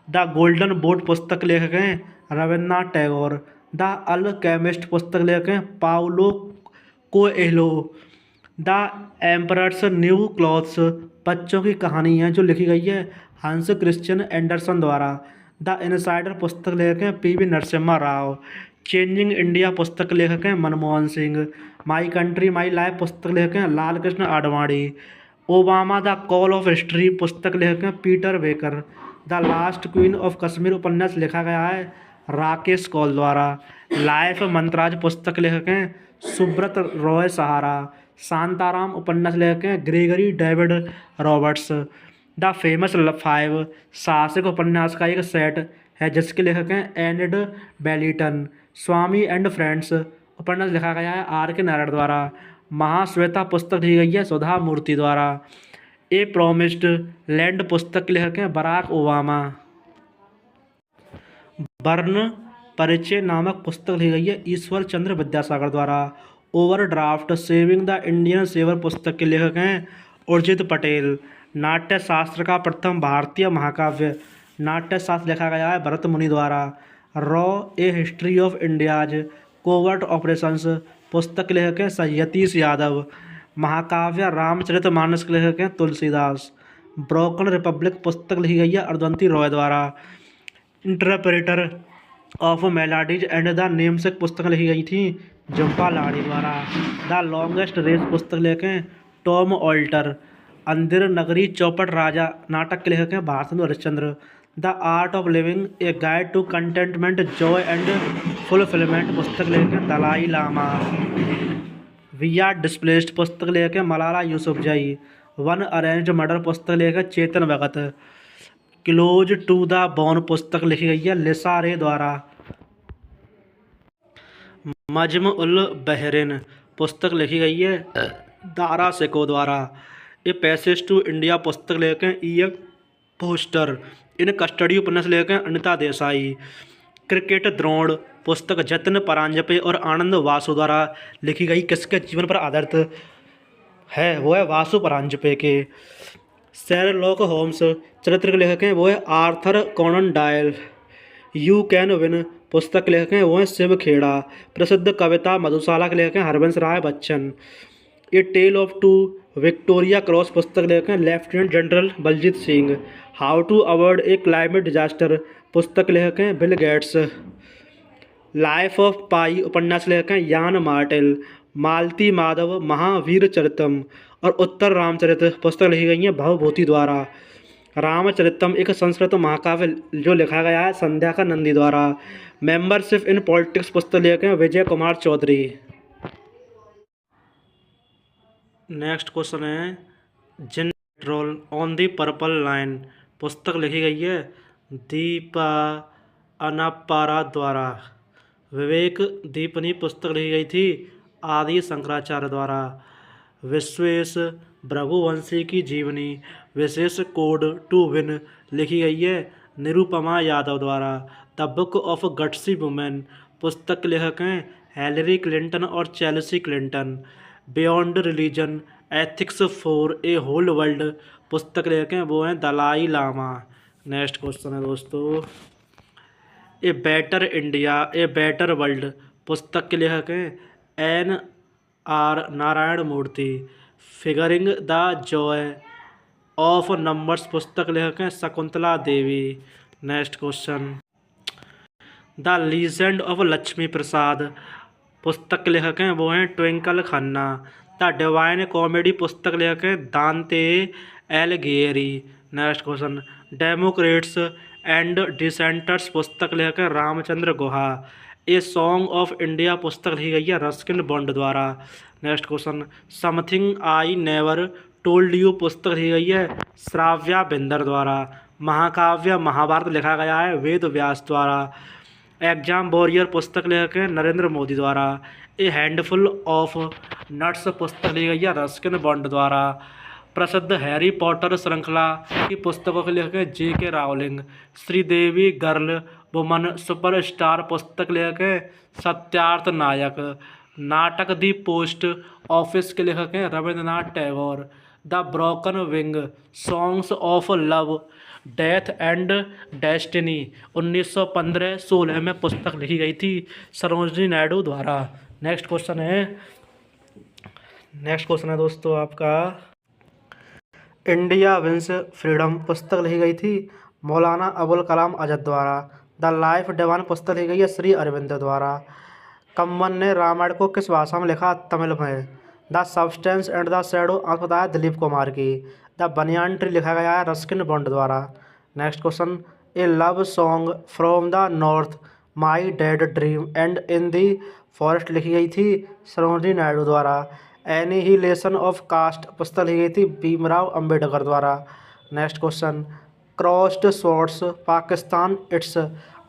Speaker 1: द गोल्डन बोट पुस्तक लेखक हैं रविन्द्रनाथ टैगोर। द अल्केमिस्ट पुस्तक लेखक हैं Paulo Coelho. The emperor's new clothes बच्चों की कहानी है जो लिखी गई है हंस क्रिश्चियन एंडरसन द्वारा। द इनसाइडर पुस्तक लेखक हैं P V Narasimha Rao. Changing India पुस्तक लेखक हैं Manmohan Singh. My country my life पुस्तक लेखक हैं Lal Krishna Advani. Obama the call of history पुस्तक लेखक हैं Peter Baker. The last queen of Kashmir उपन्यास लिखा गया है राकेश कौल द्वारा। लाइफ मंत्राज पुस्तक लेखक हैं सुब्रत रॉय सहारा। शांताराम उपन्यास लेखक हैं Gregory David Roberts. The famous 5 साहसिक उपन्यास का एक सेट है जिसके लेखक हैं एनिड बेलीटन। स्वामी एंड फ्रेंड्स उपन्यास लिखा गया है आर के नारायण द्वारा। महाश्वेता पुस्तक लिखी गई है सुधा मूर्ति द्वारा। ए प्रॉमिस्ड लैंड पुस्तक के लेखक हैं बराक ओबामा। वर्ण परिचय नामक पुस्तक लिखी गई है ईश्वर चंद्र विद्यासागर द्वारा। Overdraft saving the Indian saver पुस्तक के लेखक हैं उर्जित पटेल। नाट्य शास्त्र का प्रथम भारतीय महाकाव्य नाट्य शास्त्र लिखा गया है भरत मुनि द्वारा। Raw A history of India's covert operations पुस्तक के लेखक हैं सयतीश यादव। महाकाव्य रामचरितमानस के लेखक हैं तुलसीदास। ब्रोकन रिपब्लिक पुस्तक लिखी गई है अरुंधति रॉय द्वारा। Interpreter of maladies and the namesake पुस्तक लिखी गई थी जम्पा लाड़ी द्वारा। द लॉन्गेस्ट रेस पुस्तक लेखक हैं टॉम ऑल्टर। अंधिर नगरी चौपट राजा नाटक के लेखक हैं Bharatendu Harishchandra. The art of living a guide to contentment joy and fulfilment पुस्तक लेखक हैं Dalai Lama. We are displaced पुस्तक लेखक हैं Malala Yousafzai. One arranged murder पुस्तक लेखक हैं Chetan Bhagat. Close to the bone पुस्तक लिखी गई है लिसा रे द्वारा। मजम उल बहरीन पुस्तक लिखी गई है दारा सेको द्वारा। ए पैसेज टू इंडिया पुस्तक लेखक हैं E F Forster. In custody उपन्यास लेखक हैं अनिता देसाई। क्रिकेट द्रोण पुस्तक जतिन परांजपे और आनंद वासु द्वारा लिखी गई किसके जीवन पर आधारित है वो है वासु परांजपे के। शेरलॉक होम्स चरित्र के लेखक हैं वो है Arthur Conan Doyle. You can win पुस्तक के लेखक हैं वो हैं शिव खेड़ा। प्रसिद्ध कविता मधुशाला के लेखक हैं Harivansh Rai Bachchan. A tale of two Victoria cross पुस्तक लेखक हैं lieutenant general Baljit Singh. How to avoid a climate disaster पुस्तक लेखक हैं Bill Gates. Life of Pi उपन्यास लेखक हैं यान मार्टेल। मालती माधव महावीर चरितम और उत्तर रामचरित पुस्तक लिखी गई हैं भवभूति द्वारा। रामचरितम एक संस्कृत महाकाव्य जो लिखा गया है संध्या का नंदी द्वारा। मेंबरशिप इन पॉलिटिक्स पुस्तक लेखक हैं विजय कुमार चौधरी। नेक्स्ट क्वेश्चन है djinn patrol on the purple line पुस्तक लिखी गई है दीपा अनापारा द्वारा। विवेक दीपनी पुस्तक लिखी गई थी आदि शंकराचार्य द्वारा। विश्वेश भृगुवंशी की जीवनी विशेष कोड टू विन लिखी गई है निरुपमा यादव द्वारा। The book of gutsy women पुस्तक के लेखक हैं हिलरी क्लिंटन और Chelsea Clinton. Beyond religion ethics for a whole world पुस्तक लेखक हैं वो हैं दलाई लामा। नेक्स्ट क्वेश्चन है दोस्तों a better India a better world पुस्तक के लेखक हैं N R Narayana Murthy. Figuring the joy of numbers पुस्तक लेखक हैं Shakuntala Devi. Next question, the legend of Lakshmi Prasad पुस्तक के लेखक हैं वो हैं Twinkle Khanna. The divine comedy पुस्तक लेखक हैं दांते एलिगियरी। Next question, democrats and dissenters पुस्तक लेखक हैं Ramachandra Guha. A song of India पुस्तक लिखी गई है रस्किन बॉन्ड द्वारा। Next question, something I never told you पुस्तक लिखी गई है श्राव्या बिंदर द्वारा। महाकाव्य महाभारत लिखा गया है वेद व्यास द्वारा। एग्जाम वॉरियर पुस्तक लेखक हैं नरेंद्र मोदी द्वारा। ए हैंडफुल ऑफ नट्स पुस्तक लिखी गई है रस्किन बॉन्ड द्वारा। प्रसिद्ध हैरी पॉटर श्रृंखला की पुस्तकों के लेखक हैं J.K. Rowling. Sridevi girl woman superstar पुस्तक लेखक हैं सत्यार्थ नायक। नाटक दी पोस्ट ऑफिस के लेखक हैं Rabindranath Tagore. The broken wing songs of love death and destiny 1915-16 में पुस्तक लिखी गई थी सरोजिनी नायडू द्वारा। नेक्स्ट क्वेश्चन है दोस्तों आपका, इंडिया विंस फ्रीडम पुस्तक लिखी गई थी मौलाना अबुल कलाम आज़ाद द्वारा। द लाइफ डिवाइन पुस्तक लिखी गई है श्री अरविंद द्वारा। कम्बन ने रामायण को किस भाषा में लिखा? तमिल में। The substance and the shadow आपको बताया दिलीप कुमार की। द बनियान ट्री लिखा गया है रस्किन बॉन्ड द्वारा। Next question, A love song from the north my dead dream and in the forest लिखी गई थी सरोजिनी नायडू द्वारा। एनिहिलेशन ऑफ कास्ट पुस्तक लिखी गई थी भीमराव अंबेडकर द्वारा। Next question, crossed swords Pakistan its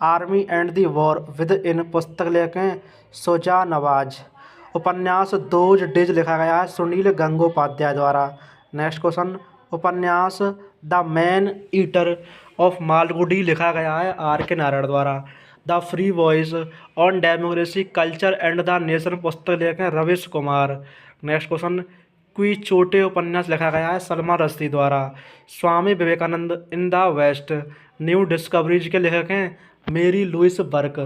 Speaker 1: army and the war with in पुस्तक लेखक हैं शुजा नवाज। उपन्यास दोज डेज लिखा गया है सुनील गंगोपाध्याय द्वारा। नेक्स्ट क्वेश्चन, उपन्यास the man eater of Malgudi लिखा गया है R.K. नारायण द्वारा। The free voice on democracy culture and the nation पुस्तक लेखक हैं रवीश कुमार। नेक्स्ट क्वेश्चन, कोई छोटे उपन्यास लिखा गया है सलमान रश्दी द्वारा। Swami Vivekananda in the west new discoveries के लेखक हैं मेरी लुइस बर्क।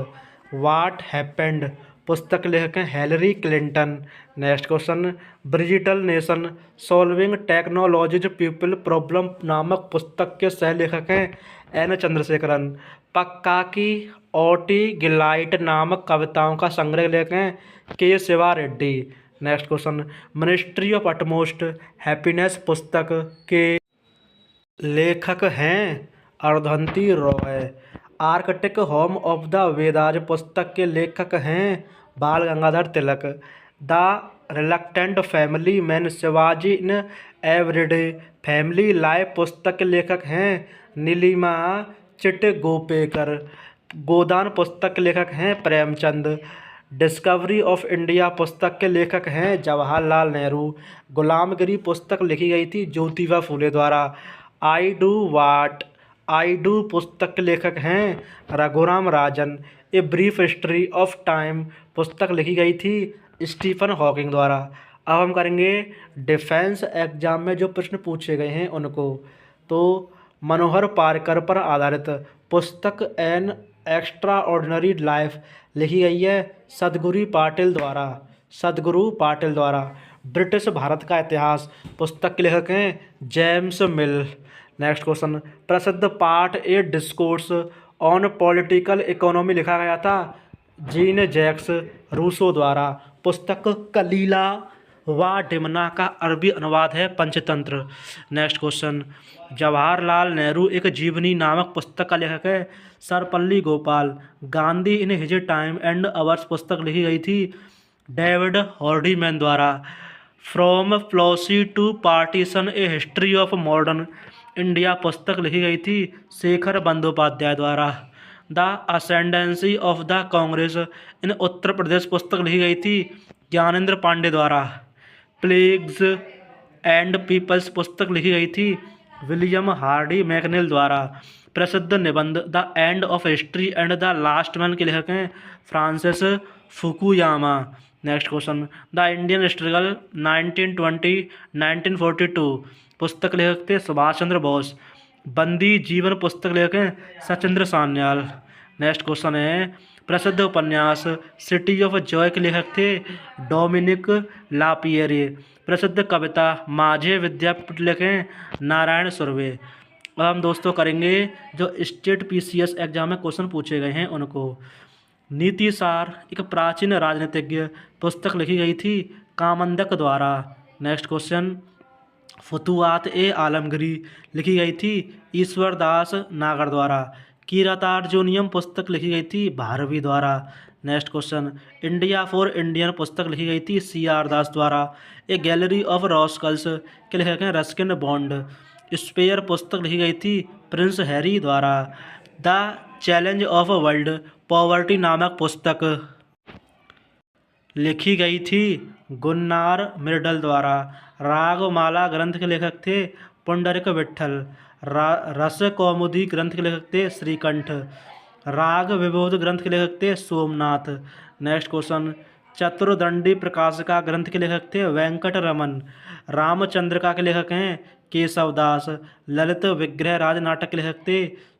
Speaker 1: व्हाट हैपेंड पुस्तक लेखक हैं Hillary Clinton. Next question, Bridgital nation solving technology's people problem नामक पुस्तक के सह लेखक हैं N. चंद्रशेखरन। पक्का की ओटी गिलाइट नामक कविताओं का संग्रह लेखक हैं K. Shiva Reddy. Next question, ministry of utmost happiness पुस्तक के लेखक हैं Arundhati Roy. Arctic home of the Vedas पुस्तक के लेखक हैं Bal Gangadhar Tilak. The reluctant family man Shivaji in everyday family life पुस्तक के लेखक हैं नीलिमा चिटगोपेकर। गोदान पुस्तक के लेखक हैं प्रेमचंद। डिस्कवरी ऑफ इंडिया पुस्तक के लेखक हैं जवाहरलाल नेहरू। गुलामगिरी पुस्तक लिखी गई थी ज्योतिबा फूले द्वारा। आई डू वाट आई डू पुस्तक के लेखक हैं Raghuram Rajan. A brief history of time पुस्तक लिखी गई थी स्टीफन हॉकिंग द्वारा। अब हम करेंगे डिफेंस एग्जाम में जो प्रश्न पूछे गए हैं उनको। तो मनोहर पार्कर पर आधारित पुस्तक एन एक्स्ट्रा ऑर्डिनरी लाइफ लिखी गई है सदगुरु पाटिल द्वारा। ब्रिटिश भारत का इतिहास पुस्तक के लेखक हैं जेम्स मिल। नेक्स्ट क्वेश्चन, प्रसिद्ध पाठ ए डिस्कोर्स ऑन पॉलिटिकल इकोनॉमी लिखा गया था जीन जैक्स रूसो द्वारा। पुस्तक कलीला व डिमना का अरबी अनुवाद है पंचतंत्र। नेक्स्ट क्वेश्चन, जवाहरलाल नेहरू एक जीवनी नामक पुस्तक का लेखक है Sarvepalli Gopal. Gandhi in his time and ours पुस्तक लिखी गई थी डेविड हॉर्डीमैन द्वारा। From Plassey to partition a history of modern India पुस्तक लिखी गई थी शेखर बंदोपाध्याय द्वारा। The ascendancy of the Congress in Uttar Pradesh पुस्तक लिखी गई थी ज्ञानेंद्र पांडे द्वारा। प्लेग्स एंड पीपल्स पुस्तक लिखी गई थी विलियम हार्डी मैकनेल द्वारा। प्रसिद्ध निबंध the end of history and the last man के लेखक हैं Francis Fukuyama. Next question, the Indian struggle 1920-1942 पुस्तक लेखक थे सुभाष चंद्र बोस। बंदी जीवन पुस्तक लेखक हैं सचिंद्र सान्याल। नेक्स्ट क्वेश्चन है, प्रसिद्ध उपन्यास सिटी ऑफ जॉय के लेखक थे डोमिनिक लापियरे। प्रसिद्ध कविता माझे विद्यापीठ लिखे नारायण सुरवे। अब हम दोस्तों करेंगे जो स्टेट पीसीएस एग्जाम में क्वेश्चन पूछे गए हैं उनको। नीति सार एक प्राचीन राजनीतिज्ञ पुस्तक लिखी गई थी कामंदक द्वारा। नेक्स्ट क्वेश्चन, फुतुहात ए आलमगीरी लिखी गई थी ईश्वर दास नागर द्वारा। कीरातार्जुनीयम पुस्तक लिखी गई थी भारवी द्वारा। Next question, India for Indian पुस्तक लिखी गई थी CR दास द्वारा। ए गैलरी ऑफ रॉस्कल्स के लेखक हैं रस्किन बॉन्ड। स्पेयर पुस्तक लिखी गई थी प्रिंस हैरी द्वारा। The challenge of world poverty नामक पुस्तक लिखी गई थी गुन्नार मिर्डल द्वारा। रागमाला ग्रंथ के लेखक थे पुंडरिक विट्ठल। रस कौमुदी ग्रंथ के लेखक थे श्रीकंठ। राग विबोध ग्रंथ के लेखक थे सोमनाथ। नेक्स्ट क्वेश्चन, चतुर्दंडी प्रकाशिका ग्रंथ के लेखक थे वेंकट रमन। रामचंद्रिका के लेखक हैं केशवदास। ललित विग्रह राज नाटक के लेखक थे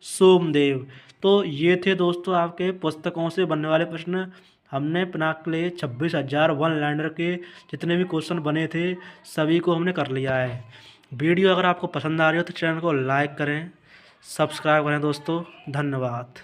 Speaker 1: सोमदेव। तो ये थे दोस्तों आपके पुस्तकों से बनने वाले प्रश्न। हमने पिनाक के लिए 26,000 वन लाइनर के जितने भी क्वेश्चन बने थे सभी को हमने कर लिया है। वीडियो अगर आपको पसंद आ रही हो तो चैनल को लाइक करें, सब्सक्राइब करें दोस्तों। धन्यवाद।